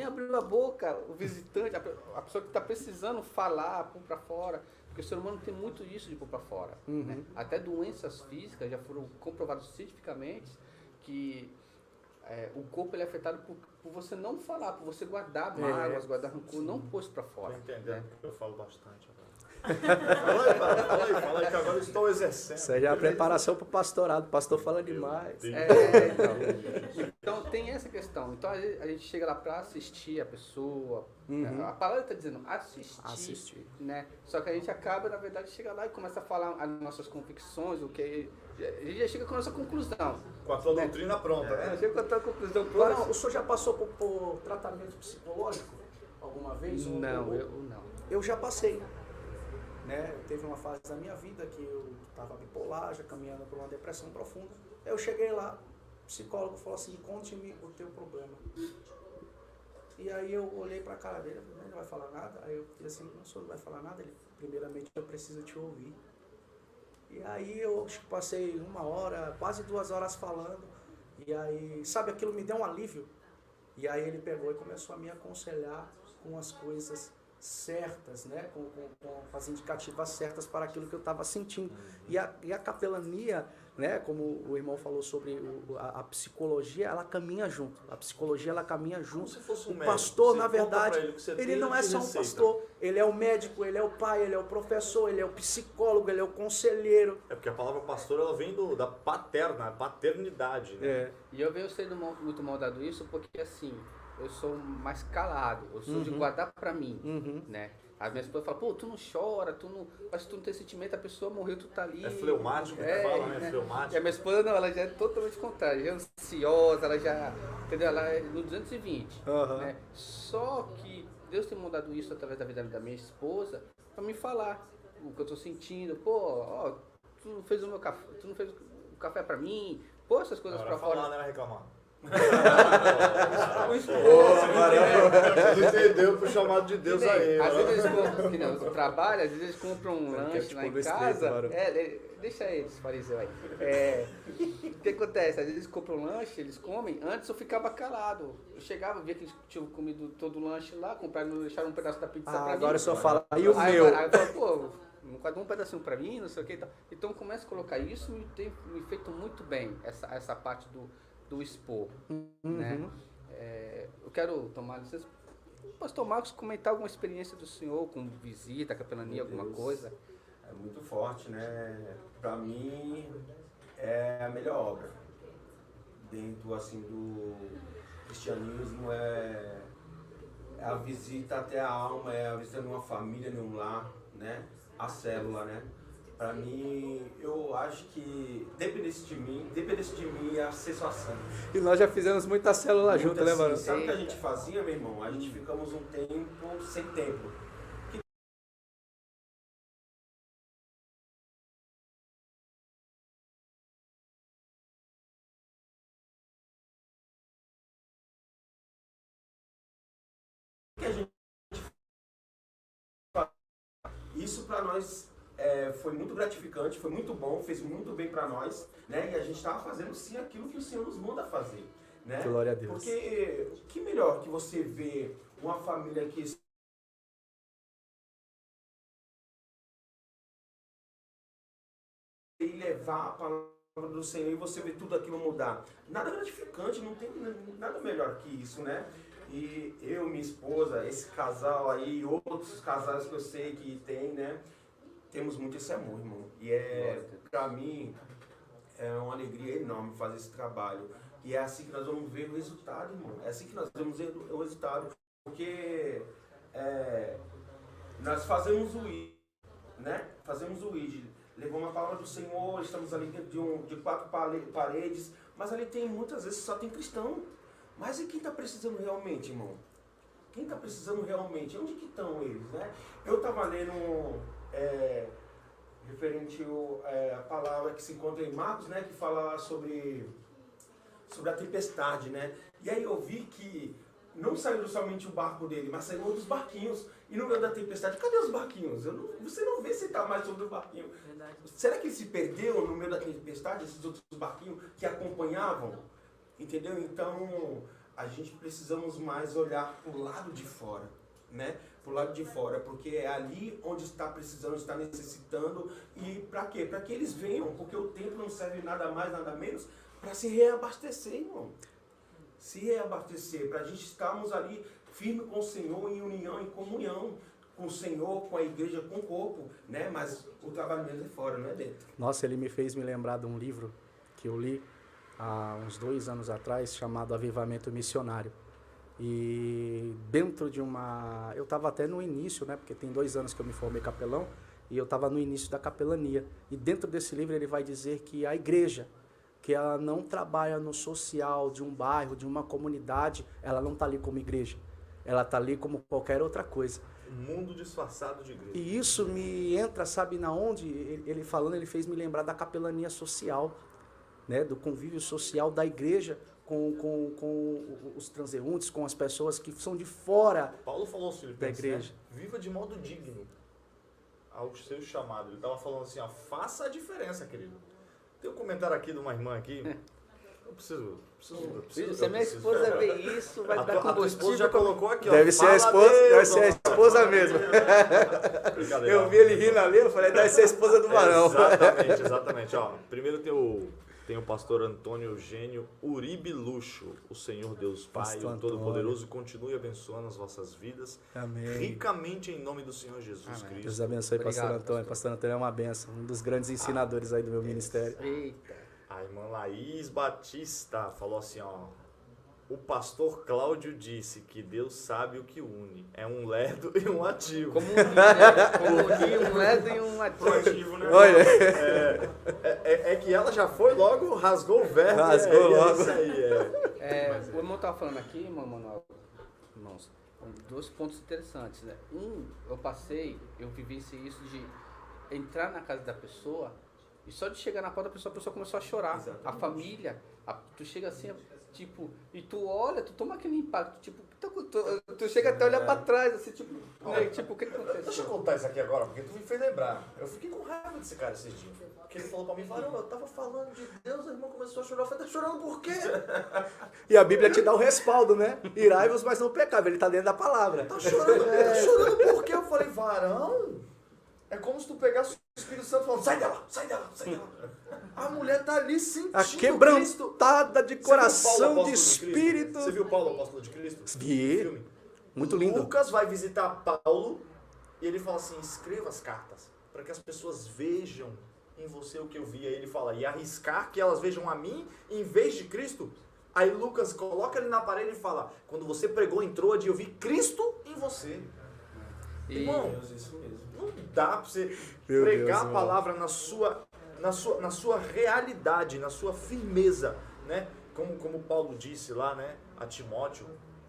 abriu a boca, o visitante, a pessoa que está precisando falar, pôr para fora. Porque o ser humano tem muito isso de pôr para fora. Né? Até doenças físicas já foram comprovadas cientificamente que o corpo ele é afetado por você não falar, por você guardar mágoas, guardar rancor, não pôr isso para fora. Estou entendendo, porque eu falo bastante agora. Fala aí, que agora eu estou exercendo. Isso aí já é a preparação para o pastorado. O pastor fala demais. Então tem essa questão. Então a gente chega lá para assistir a pessoa. A palavra está dizendo assistir. Né? Só que a gente acaba, na verdade, chega lá e começa a falar as nossas convicções, a gente já chega com a nossa conclusão. Com a tua doutrina pronta, né? Chega com a tua conclusão pronta. Agora, o senhor já passou por tratamento psicológico alguma vez? Não, eu não. Eu já passei. Né? Teve uma fase da minha vida que eu estava bipolar, já caminhando por uma depressão profunda. Eu cheguei lá, o psicólogo falou assim, conte-me o teu problema. E aí eu olhei para a cara dele, ele não vai falar nada. Aí eu falei assim, não, o senhor não vai falar nada? Ele, primeiramente eu preciso te ouvir. E aí eu acho que passei 1 hora, quase 2 horas falando. E aí, sabe, aquilo me deu um alívio. E aí ele pegou e começou a me aconselhar com as coisas certas, né? com as indicativas certas para aquilo que eu estava sentindo. E a capelania, né? Como o irmão falou sobre a psicologia, ela caminha junto. A psicologia, ela caminha junto. Como se fosse um o médico. pastor, Você na verdade, ele não é só um receita. pastor. Ele é o médico, ele é o pai, ele é o professor, ele é o psicólogo, ele é o conselheiro. É porque a palavra pastor, ela vem da paternidade, né? E eu venho sendo muito moldado isso porque, assim, eu sou mais calado, eu sou de guardar pra mim, né? As minhas pessoas falam, pô, tu não chora, mas tu não tem sentimento, a pessoa morreu, tu tá ali. É fleumático que fala, né? Fleumático. E a minha esposa, não, ela já é totalmente contrária, já é ansiosa, ela já, entendeu? Ela é no 220, né? Só que Deus tem mandado isso através da vida da minha esposa pra me falar o que eu tô sentindo. Pô, ó, tu não fez o café pra mim, pô, essas coisas pra fora. Falar, né? Vai reclamar. Você entendeu pro chamado de Deus aí. Às vezes eles compram, que não, eu trabalho, às vezes eles compram um lanche lá em casa. Deixa eles, fariseu aí. O que acontece? Às vezes eles compram um lanche, eles comem. Antes eu ficava calado. Eu chegava, via que eles tinham comido todo o lanche lá, compraram, deixaram um pedaço da pizza pra mim. Agora eu só falo, e o meu? Aí eu falo, pô, cada um pedacinho pra mim, não sei o que e tal. Então começa a colocar isso e tem me feito muito bem, essa parte do expor, né? Eu quero tomar licença. Pastor Marcos, comentar alguma experiência do senhor com visita, capelania, alguma coisa? É muito forte, né? Para mim é a melhor obra dentro assim do cristianismo, é a visita até a alma, é a visita de uma família, de um lar, né? A célula, né? Para mim, eu acho que dependesse de mim ia ser só sangue. E nós já fizemos muita célula junto, né, mano? Sabe o que a gente fazia, meu irmão? A gente ficamos um tempo sem tempo. Isso para nós foi muito gratificante, foi muito bom, fez muito bem para nós, né? E a gente estava fazendo sim aquilo que o Senhor nos manda fazer, né? Glória a Deus. Porque que melhor que você ver uma família que e levar a palavra do Senhor e você ver tudo aquilo mudar. Nada gratificante, não tem nada melhor que isso, né? E eu, minha esposa, esse casal aí, outros casais que eu sei que tem, né? Temos muito esse amor, irmão. E pra mim, é uma alegria enorme fazer esse trabalho. E é assim que nós vamos ver o resultado, irmão. É assim que nós vamos ver o resultado. Porque nós fazemos o ID, né? Fazemos o ID. Levamos a palavra do Senhor, estamos ali dentro de 4 paredes, mas ali tem muitas vezes só tem cristão. Mas e quem está precisando realmente, irmão? Quem está precisando realmente? Onde que estão eles, né? Eu estava lendo referente à palavra que se encontra em Marcos, né? Que fala sobre a tempestade, né? E aí eu vi que não saiu somente o barco dele, mas saíram outros barquinhos. E no meio da tempestade, cadê os barquinhos? Você não vê se está mais sobre o barquinho. Verdade. Será que ele se perdeu no meio da tempestade, esses outros barquinhos que acompanhavam? Entendeu? Então, a gente precisamos mais olhar para o lado de fora, né? Para o lado de fora, porque é ali onde está precisando, está necessitando. E para quê? Para que eles venham, porque o tempo não serve nada mais, nada menos, para se reabastecer, irmão. Se reabastecer, para a gente estarmos ali firme com o Senhor, em união, em comunhão com o Senhor, com a igreja, com o corpo, né? Mas o trabalho mesmo é fora, não é dentro. Nossa, ele me fez me lembrar de um livro que eu li há uns 2 anos atrás, chamado Avivamento Missionário. E dentro de uma... Eu estava até no início, né? Porque tem 2 anos que eu me formei capelão, e eu estava no início da capelania. E dentro desse livro ele vai dizer que a igreja, que ela não trabalha no social de um bairro, de uma comunidade, ela não está ali como igreja. Ela está ali como qualquer outra coisa. Um mundo disfarçado de igreja. E isso me entra, sabe na onde? Ele falando, ele fez me lembrar da capelania social, né? Do convívio social da igreja com os transeuntes, com as pessoas que são de fora. Paulo falou aos Filipenses, da igreja. né? Viva de modo digno ao seu chamado. Ele estava falando assim, ó, faça a diferença, querido. Tem um comentário aqui de uma irmã aqui. Eu preciso. Se a minha esposa ver isso, vai dar A tua esposa combustível. já colocou aqui, ó. Deve ser a esposa, deve ser a esposa mesmo. Brincadeira. Eu vi ele rindo ali, eu falei, deve ser a esposa do varão. Exatamente. Ó, primeiro tem o pastor Antônio Eugênio Uribe Luxo. O Senhor Deus Pai, Pastor o Todo-Poderoso, continue abençoando as vossas vidas. Amém. Ricamente em nome do Senhor Jesus Amém. Cristo. Deus abençoe, Obrigado, pastor Antônio. pastor. Pastor Antônio é uma benção, um dos grandes ensinadores aí do meu ministério. Eita. A irmã Laís Batista falou assim, ó. O pastor Cláudio disse que Deus sabe o que une. É um lerdo e um ativo. Como unir um ledo e um ativo. Né? Olha, É que ela já foi logo, rasgou o verbo. Rasgou logo. É isso aí, O irmão estava falando aqui, Manuel, irmãos, 2 pontos interessantes, né? Eu vivenciei isso de entrar na casa da pessoa e só de chegar na porta a pessoa começou a chorar. Exatamente. A família, tu chega assim, tipo, e tu olha, tu toma aquele impacto, tipo, tu chega até olhar pra trás, assim, tipo, né? Tipo, o que aconteceu? Deixa eu contar isso aqui agora, porque tu me fez lembrar. Eu fiquei com raiva desse cara esses dias. Porque ele falou pra mim, eu tava falando de Deus, a irmã começou a chorar. Eu falei, tá chorando por quê? e a Bíblia te dá o respaldo, né? Irai-vos, mas não pecável. Ele tá dentro da palavra. Tá chorando por quê? Eu falei, varão, é como se tu pegasse o Espírito Santo falando, sai dela, sai dela, sai dela. A mulher tá ali sentindo A Cristo. quebrantada de coração, de Cristo? espírito. Você viu Paulo, apóstolo de Cristo? Vi. Filme? Muito lindo. Lucas vai visitar Paulo e ele fala assim, escreva as cartas para que as pessoas vejam em você o que eu vi. Aí ele fala, e arriscar que elas vejam a mim em vez de Cristo. Aí Lucas coloca ele na parede e fala, quando você pregou em Troade, eu vi Cristo em você. Irmão, Deus, isso mesmo. não dá para você Meu pregar Deus, a palavra na sua realidade, na sua firmeza, né? Como Paulo disse lá, né, a Timóteo,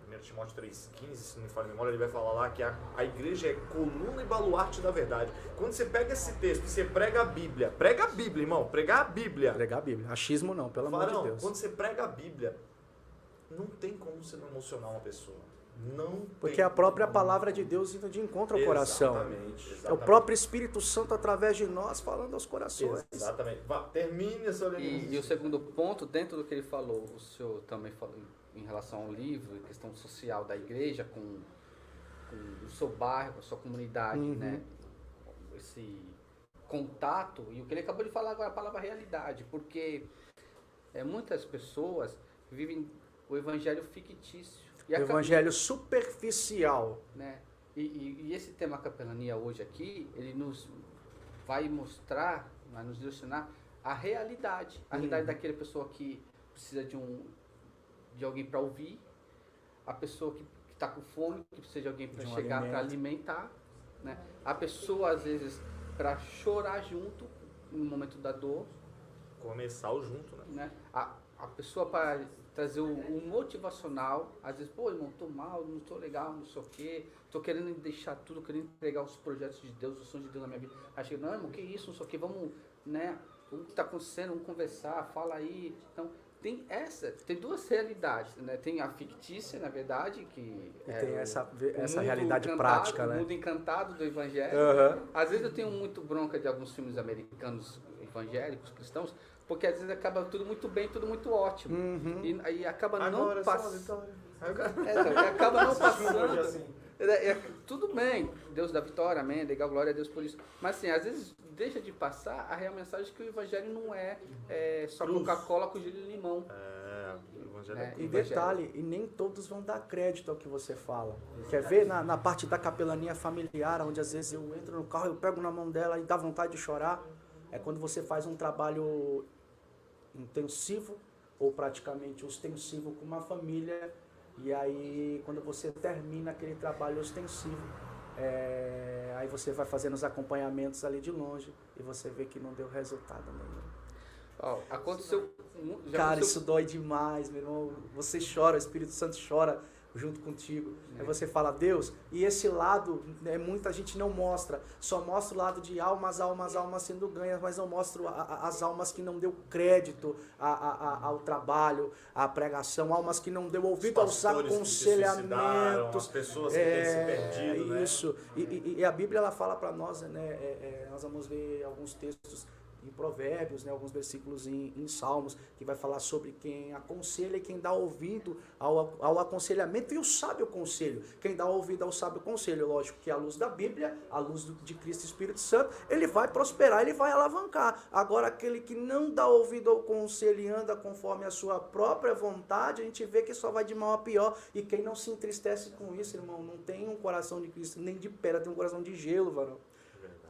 1 Timóteo 3,15, se não me falha a memória, ele vai falar lá que a igreja é coluna e baluarte da verdade. Quando você pega esse texto e você prega a Bíblia, irmão, pregar a Bíblia. Pregar a Bíblia. Achismo não, pelo amor de Deus. Quando você prega a Bíblia, não tem como você não emocionar uma pessoa. Não Porque tem a própria como. palavra de Deus indo de encontro ao coração. Exatamente. É o próprio Espírito Santo através de nós falando aos corações. Exatamente. Termine essa E o segundo ponto, dentro do que ele falou, o senhor também falou em relação ao livro, questão social da igreja, com o seu bairro, com a sua comunidade, né? Esse contato, e o que ele acabou de falar agora, a palavra realidade, porque muitas pessoas vivem o evangelho fictício. O evangelho superficial. Né? E esse tema capelania hoje aqui, ele nos vai mostrar, vai nos direcionar a realidade daquela pessoa que precisa de de alguém para ouvir, a pessoa que está com fome, que precisa de alguém para De um chegar para alimento. alimentar, né? A pessoa, às vezes, para chorar junto no momento da dor, Começar o junto, né? né? A pessoa para trazer o motivacional, às vezes, pô, irmão, tô mal, não tô legal, não sei o quê, tô querendo deixar tudo, querendo entregar os projetos de Deus, os sonhos de Deus na minha vida. Aí chega, não, irmão, que isso, não sei o quê, vamos, né? O que tá acontecendo, vamos conversar, fala aí. Então, tem duas realidades, né? Tem a fictícia, na verdade, que E é tem o essa mundo realidade encantado, prática, o né? mundo encantado do evangelho. Aham. Às vezes eu tenho muito bronca de alguns filmes americanos evangélicos, cristãos, porque às vezes acaba tudo muito bem, tudo muito ótimo. Uhum. E aí acaba não Agora só a passando. vitória. E acaba não Hoje passando. assim. Tudo bem, Deus da vitória, amém, legal, glória a Deus por isso. Mas assim, às vezes deixa de passar a real mensagem que o evangelho não é só Cruz. Coca-Cola com gelo e limão. O evangelho É, é E Evangelho. detalhe, e nem todos vão dar crédito ao que você fala. Quer ver na parte da capelania familiar, onde às vezes eu entro no carro, eu pego na mão dela e dá vontade de chorar? É quando você faz um trabalho intensivo, ou praticamente ostensivo com uma família, e aí quando você termina aquele trabalho ostensivo, aí você vai fazendo os acompanhamentos ali de longe, e você vê que não deu resultado nenhum. Ó, aconteceu. Já Cara, aconteceu- isso dói demais, meu irmão. Você chora, o Espírito Santo chora junto contigo. Aí você fala, Deus, e esse lado, muita gente não mostra. Só mostra o lado de almas sendo ganhas, mas não mostra as almas que não deu crédito ao trabalho, à pregação, almas que não deu ouvido aos aconselhamentos. As pessoas que têm se perdido, né? Isso. E a Bíblia ela fala para nós, né? Nós vamos ver alguns textos em Provérbios, né, alguns versículos em Salmos, que vai falar sobre quem aconselha e quem dá ouvido ao aconselhamento e o sábio conselho. Quem dá ouvido ao sábio conselho, lógico que à luz da Bíblia, à luz de Cristo e Espírito Santo, ele vai prosperar, ele vai alavancar. Agora, aquele que não dá ouvido ao conselho e anda conforme a sua própria vontade, a gente vê que só vai de mal a pior. E quem não se entristece com isso, irmão, não tem um coração de Cristo, nem de pedra, tem um coração de gelo, varão.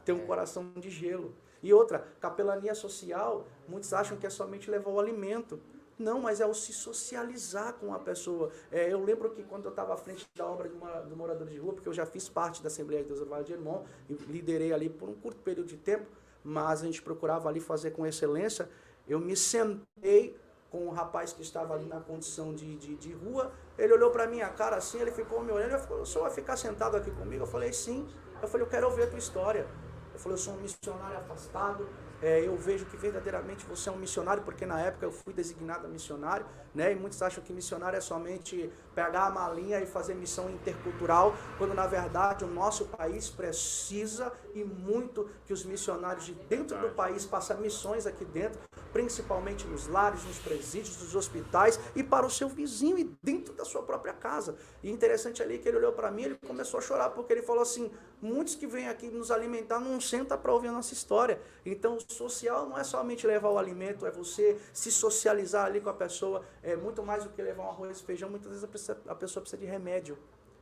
Tem um coração de gelo. E outra, capelania social, muitos acham que é somente levar o alimento. Não, mas é o se socializar com a pessoa. Eu lembro que quando eu estava à frente da obra do morador de rua, porque eu já fiz parte da Assembleia de Deus do Vale de Hermon, e liderei ali por um curto período de tempo, mas a gente procurava ali fazer com excelência. Eu me sentei com um rapaz que estava ali na condição de rua, ele olhou para minha cara assim, ele ficou me olhando, ele falou, o senhor vai ficar sentado aqui comigo? Eu falei, sim. Eu falei, eu quero ouvir a tua história. Eu falei, eu sou um missionário afastado, eu vejo que verdadeiramente você é um missionário, porque na época eu fui designado missionário, né? E muitos acham que missionário é somente pegar a malinha e fazer missão intercultural, quando na verdade o nosso país precisa e muito que os missionários de dentro do país façam missões aqui dentro, principalmente nos lares, nos presídios, nos hospitais e para o seu vizinho e dentro da sua própria casa. E interessante ali que ele olhou para mim, ele começou a chorar, porque ele falou assim, muitos que vêm aqui nos alimentar não sentam para ouvir a nossa história. Então o social não é somente levar o alimento, é você se socializar ali com a pessoa, é muito mais do que levar um arroz e feijão, muitas vezes a pessoa precisa de remédio,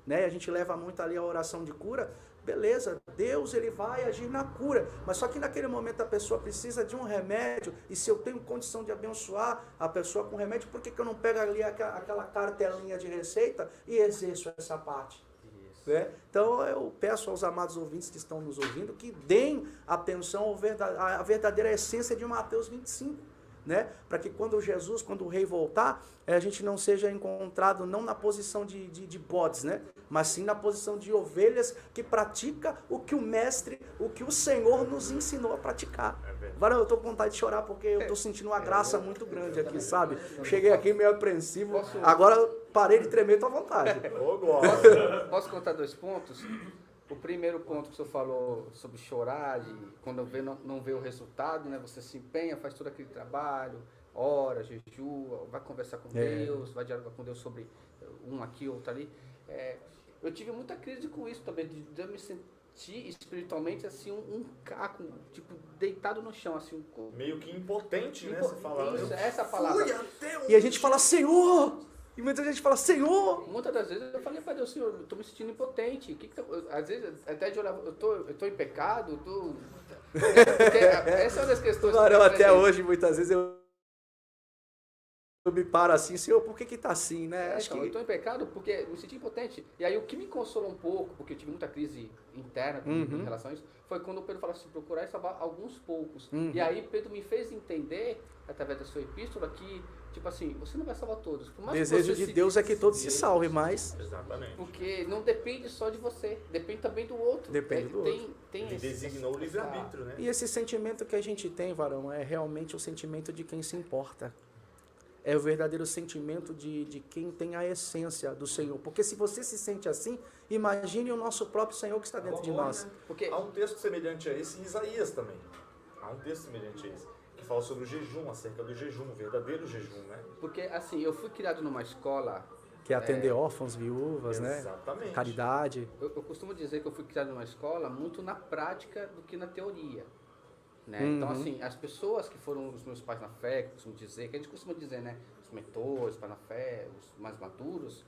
né? A gente leva muito ali a oração de cura, beleza, Deus ele vai agir na cura, mas só que naquele momento a pessoa precisa de um remédio, e se eu tenho condição de abençoar a pessoa com remédio, por que eu não pego ali aquela cartelinha de receita e exerço essa parte? Né? Então eu peço aos amados ouvintes que estão nos ouvindo que deem atenção à verdadeira essência de Mateus 25, né? Para que quando o rei voltar, a gente não seja encontrado não na posição de bodes, né? Mas sim na posição de ovelhas que pratica o que o mestre, o que o Senhor nos ensinou a praticar. Varão, eu estou com vontade de chorar porque eu estou sentindo uma graça muito grande aqui, sabe? Cheguei aqui meio apreensivo, agora parei de tremer, estou à vontade. Ô, glória. Posso contar 2 pontos? O primeiro ponto que o senhor falou sobre chorar, quando não vê o resultado, né? Você se empenha, faz todo aquele trabalho, ora, jejua, vai conversar com Deus, vai dialogar com Deus sobre um aqui, outro ali. Eu tive muita crise com isso também, de eu me sentir espiritualmente assim, um caco, tipo, deitado no chão, assim. Meio que impotente, né? Você fala. Isso, essa palavra. E a gente fala, Senhor! E muita gente fala, Senhor! Muitas das vezes eu falei para Deus, Senhor, eu tô me sentindo impotente. Às vezes, até de olhar, eu tô em pecado, essa é uma das questões. Varão, que eu até aprendi. hoje, muitas vezes, eu me paro assim, Senhor, por que tá assim, né? Acho Então, eu estou em pecado porque eu me senti impotente. E aí o que me consolou um pouco, porque eu tive muita crise interna em relação a isso, foi quando o Pedro falou assim, procurar e salvar alguns poucos. E aí Pedro me fez entender, através da sua epístola, que, tipo assim, você não vai salvar todos. Por O mais que desejo você de Deus é que todos se salvem, mas Exatamente. Porque não depende só de você, depende também do outro. Depende do tem Ele designou o livre-arbítrio, né? e esse sentimento que a gente tem, varão, é realmente o sentimento de quem se importa. É o verdadeiro sentimento de quem tem a essência do Senhor. Porque se você se sente assim, imagine o nosso próprio Senhor que está dentro de nós. Porque Há um texto semelhante a esse em Isaías também. Há um texto semelhante a esse, que fala sobre o jejum, acerca do jejum, o verdadeiro jejum, né? Porque, assim, eu fui criado numa escola... Que é atender órfãos, viúvas, né? Exatamente. Caridade. Eu costumo dizer que eu fui criado numa escola muito na prática do que na teoria. Né? Uhum. Então, assim, as pessoas que foram os meus pais na fé, que eu costumo dizer, que a gente costuma dizer, né? Os mentores, pais na fé, os mais maduros,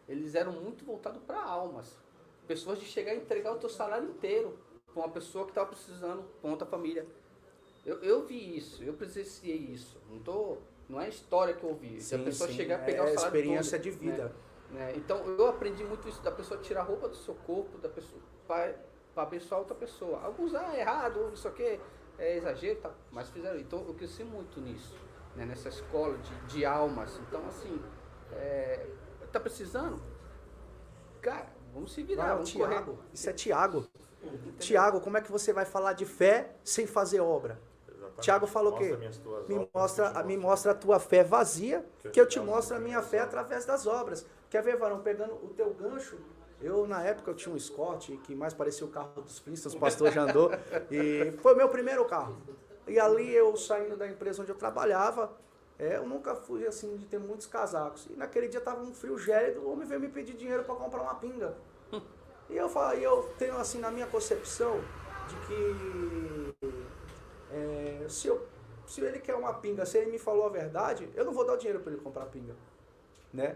eles eram muito voltados para almas. Pessoas de chegar e entregar o teu salário inteiro para uma pessoa que estava precisando, para outra família. Eu vi isso, eu presenciei isso. Não é história que eu vi. Se a pessoa chegar e pegar o salário experiência todo, de vida. né? Então, eu aprendi muito isso, da pessoa tirar a roupa do seu corpo, da pessoa para abençoar outra pessoa. Alguns, errado, não sei o que, é exagero, tá? Mas fizeram. Então, eu cresci muito nisso, né? Nessa escola de almas. Então, assim, tá precisando? Cara, vamos se virar, vamos Tiago, correr. isso é Tiago. Entendeu? Tiago, como é que você vai falar de fé sem fazer obra? Exatamente. Tiago falou o quê? Me mostra a tua fé vazia, que eu te mostro a minha fé através das obras. Quer ver, varão, pegando o teu gancho? Na época, eu tinha um Escort, que mais parecia o carro dos Flintstones, o pastor já andou, e foi o meu primeiro carro. E ali, eu saindo da empresa onde eu trabalhava, eu nunca fui, assim, de ter muitos casacos. E naquele dia tava um frio gélido, o homem veio me pedir dinheiro para comprar uma pinga. E eu tenho, assim, na minha concepção, de que se ele quer uma pinga, se ele me falou a verdade, eu não vou dar o dinheiro para ele comprar pinga, né?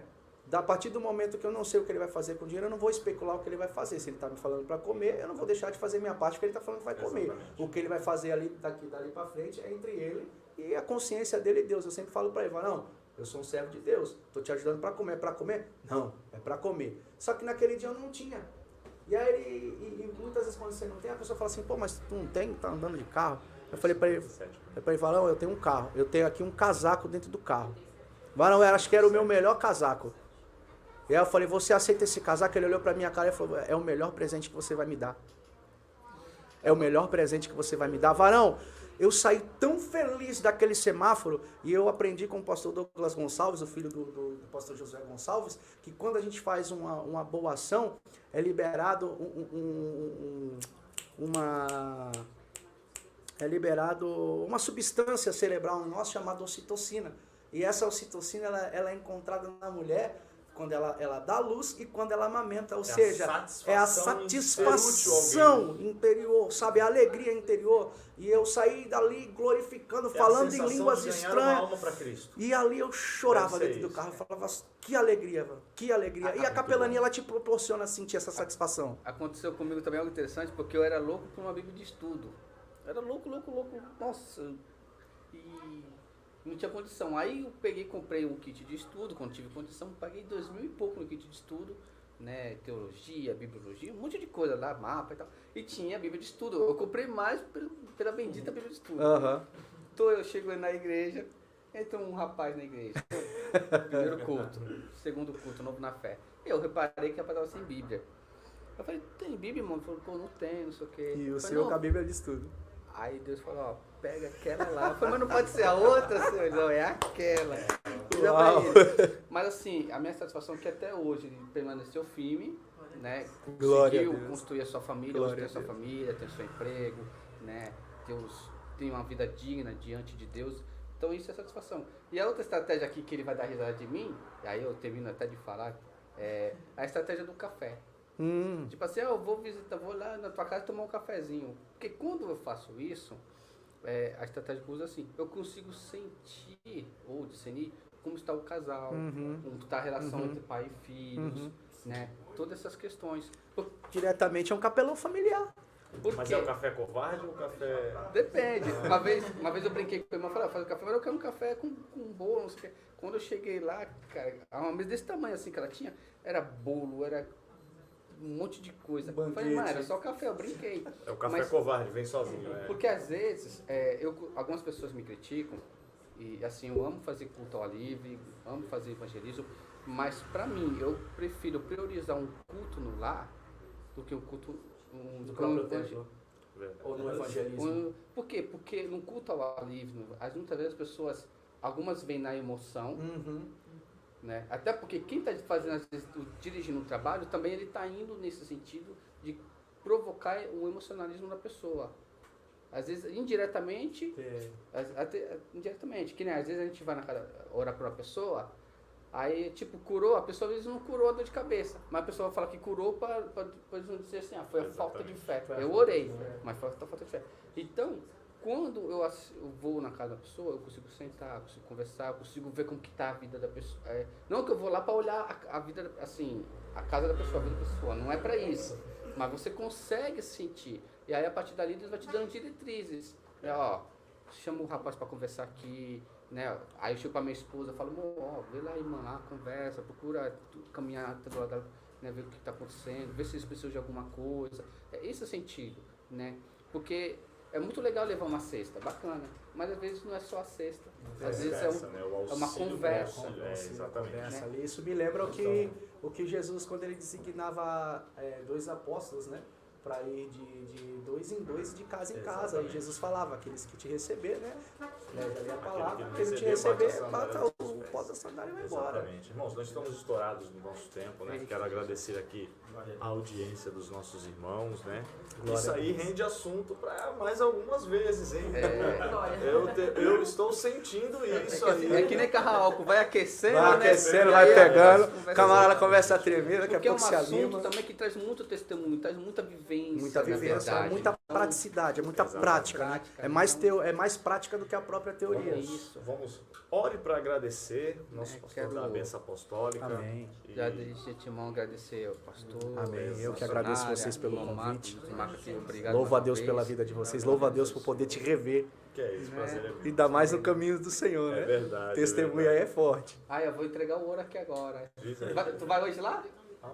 A partir do momento que eu não sei o que ele vai fazer com o dinheiro, eu não vou especular o que ele vai fazer. Se ele está me falando para comer, eu não vou deixar de fazer minha parte, porque ele está falando que vai comer. Exatamente. O que ele vai fazer dali para frente é entre ele e a consciência dele e Deus. Eu sempre falo para ele, não, eu sou um servo de Deus, estou te ajudando para comer. É para comer? Não, é para comer. Só que naquele dia eu não tinha. E aí, e muitas vezes quando você não tem, a pessoa fala assim, pô, mas tu não tem, tá andando de carro? Eu falei para ele, Varão, eu tenho um carro, eu tenho aqui um casaco dentro do carro. Varão, eu acho que era o meu melhor casaco. E aí eu falei, você aceita esse casaco? Ele olhou pra minha cara e falou, é o melhor presente que você vai me dar. É o melhor presente que você vai me dar. Varão, eu saí tão feliz daquele semáforo, e eu aprendi com o pastor Douglas Gonçalves, o filho do pastor Josué Gonçalves, que quando a gente faz uma boa ação, é liberado uma substância cerebral em nós chamada ocitocina. E essa ocitocina ela é encontrada na mulher quando ela dá luz e quando ela amamenta, ou seja, é a satisfação interior, sabe, a alegria interior. E eu saí dali glorificando, falando em línguas estranhas. E ali eu chorava dentro do carro, eu falava, que alegria, mano, que alegria. E a capelania, ela te proporciona sentir essa satisfação. Aconteceu comigo também algo interessante, porque eu era louco por uma Bíblia de estudo. Era louco, nossa, e não tinha condição. Aí eu peguei e comprei um kit de estudo, quando tive condição, paguei 2.000 e pouco no kit de estudo, né, teologia, bibliologia, um monte de coisa lá, mapa e tal. E tinha a Bíblia de estudo. Eu comprei mais pela bendita Bíblia de estudo. Então eu chego na igreja, entra um rapaz na igreja. Primeiro culto, segundo culto, novo na fé. Eu reparei que a rapaz estava sem Bíblia. Eu falei, tem Bíblia, irmão? Ele falou, pô, não tem, não sei o quê. E o senhor com a Bíblia de estudo. Aí Deus falou, ó, pega aquela lá. Eu falei, mas não pode ser a outra, senhor? Não, é aquela. Mas assim, a minha satisfação é que até hoje ele permaneceu firme, né? Conseguiu construir a sua família, hoje tem a sua família, tem o seu emprego, né? Tem uma vida digna diante de Deus. Então isso é satisfação. E a outra estratégia aqui que ele vai dar risada de mim, e aí eu termino até de falar, é a estratégia do café. Tipo assim, eu vou lá na tua casa tomar um cafezinho. Porque quando eu faço isso, a estratégia que eu uso é assim, eu consigo sentir ou discernir como está o casal, como está a relação entre pai e filhos, né? Todas essas questões. Diretamente é um capelão familiar. Por Mas quê? é o café covarde ou o café... Depende. Uma vez eu brinquei com a irmã, falei, faz o café, mas eu quero um café com bolo, não sei o quê. Quando eu cheguei lá, cara, uma mesa desse tamanho assim que ela tinha, era bolo, era um monte de coisa. Eu falei, mas era só café, eu brinquei. É o café Mas- covarde, vem sozinho. Porque às vezes, algumas pessoas me criticam, e assim, eu amo fazer culto ao ar livre, amo fazer evangelismo, mas pra mim, eu prefiro priorizar um culto no lar do que um culto Do próprio templo. Ou no evangelismo. Por quê? Porque no culto ao ar livre, muitas vezes as pessoas, algumas vêm na emoção, né? Até porque quem está fazendo, às vezes, dirigindo o trabalho, também ele está indo nesse sentido de provocar o emocionalismo da pessoa. Às vezes, indiretamente, até indiretamente, que nem às vezes a gente vai na casa orar para uma pessoa, aí tipo, curou, a pessoa às vezes não curou a dor de cabeça, mas a pessoa fala que curou para depois não dizer assim, foi a falta de fé. Eu orei, mas foi a falta de fé. Então, quando eu vou na casa da pessoa, eu consigo sentar, consigo conversar, consigo ver como que tá a vida da pessoa. Não que eu vou lá para olhar a vida, assim, a casa da pessoa, a vida da pessoa, não é para isso. Mas você consegue sentir. E aí a partir dali Deus vai te dando diretrizes. Ó, chama o rapaz para conversar aqui, né? Aí eu chego pra minha esposa e falo, vê lá, irmã, lá, conversa, procura caminhar do lado dela, né, ver o que está acontecendo, ver se eles precisam de alguma coisa. É esse o sentido, né? Porque é muito legal levar uma cesta, bacana, mas às vezes não é só a cesta. Às vezes é uma conversa. Exatamente. Conversa ali. Isso me lembra o que Jesus, quando ele designava 2 apóstolos, né? Para ir de 2 em 2, de casa em casa. E Jesus falava, aqueles que te receber, né? Leve ali a palavra, aquele que te receber, bata o pó da sandália e vai embora. Exatamente. Irmãos, nós estamos estourados no nosso tempo, né? Quero agradecer aqui a audiência dos nossos irmãos, né? Isso aí rende assunto para mais algumas vezes, hein? Eu estou sentindo isso aí. É que nem carro álcool, vai aquecendo, Vai né? aquecendo, E vai aí, pegando, conversa- o camarada começa a tremer, daqui a Porque é um pouco se assunto anima. também que traz muito testemunho, traz muita vivência. Muita na vivência, verdade. muita Então, praticidade, é muita Exato. prática, né? Prática, É mais prática do que a própria teoria. Isso. Vamos, ore para agradecer nosso pastor quero- da benção apostólica. Amém. E Já desde antemão agradecer ao pastor. Amém. Eu que a agradeço missionária, vocês pelo irmão convite. Marcos, obrigado Louvo a mais Deus uma pela vez. vida de vocês, louvo a Deus por poder te rever, que é isso, prazer é meu. ainda mais no caminho do Senhor, É né? verdade. Testemunho aí é forte. Eu vou entregar o ouro aqui agora. Diz aí. Tu vai hoje lá? Ah,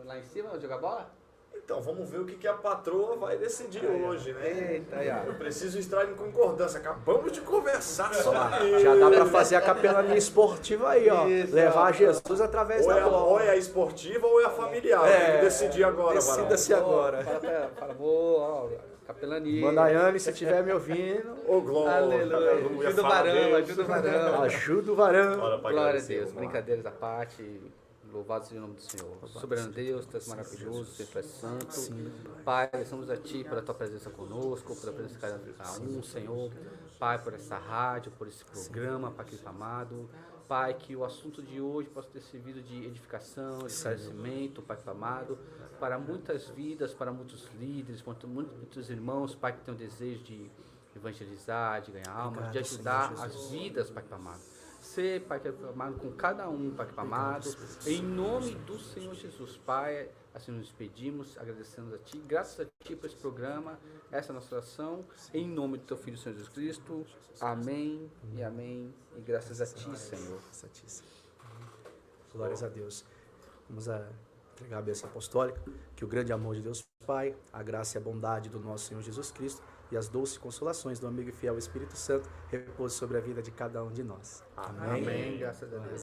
Lá em cima, jogar bola? então, vamos ver o que a patroa vai decidir hoje, né? Eita, aí, ó. Eu preciso estar em concordância. Acabamos de conversar sobre Já dá pra fazer a capelania esportiva aí, ó. Isso, Levar ó. Jesus através ou da é, ou bola. é a esportiva ou é a familiar. Tem que decidir agora, Varão. Decida-se agora. Fala, capelania. Mandaiane, se estiver me ouvindo, Ô, glória. Aleluia. Ajuda o fala varão, Deus. ajuda o varão. ajuda o varão. Bora pra Glória a agradecer, Deus, vamos lá. brincadeiras à parte, louvado seja o nome do Senhor. Soberano Deus, Tu és maravilhoso, Tu és santo. Pai, estamos a Ti pela Tua presença conosco, pela presença de cada um, Senhor. Pai, por essa rádio, por esse programa, Pai querido amado. Pai, que o assunto de hoje possa ter servido de edificação, de esclarecimento, Pai querido amado, para muitas vidas, para muitos líderes, para muitos irmãos, Pai, que tem o desejo de evangelizar, de ganhar almas, de ajudar as vidas, Pai querido amado. Ser, Pai querido amado, com cada um, Pai querido amado, em nome do Senhor Jesus, Pai, assim nos pedimos, agradecemos a Ti, graças a Ti por esse programa, essa é a nossa oração, em nome do Teu Filho, Senhor Jesus Cristo, amém e amém, e graças a Ti, Senhor. Santíssimo. Glórias a Deus. Vamos entregar a bênção apostólica, que o grande amor de Deus Pai, a graça e a bondade do nosso Senhor Jesus Cristo e as doces consolações do amigo e fiel Espírito Santo repouse sobre a vida de cada um de nós. Amém. Amém, graças a Deus.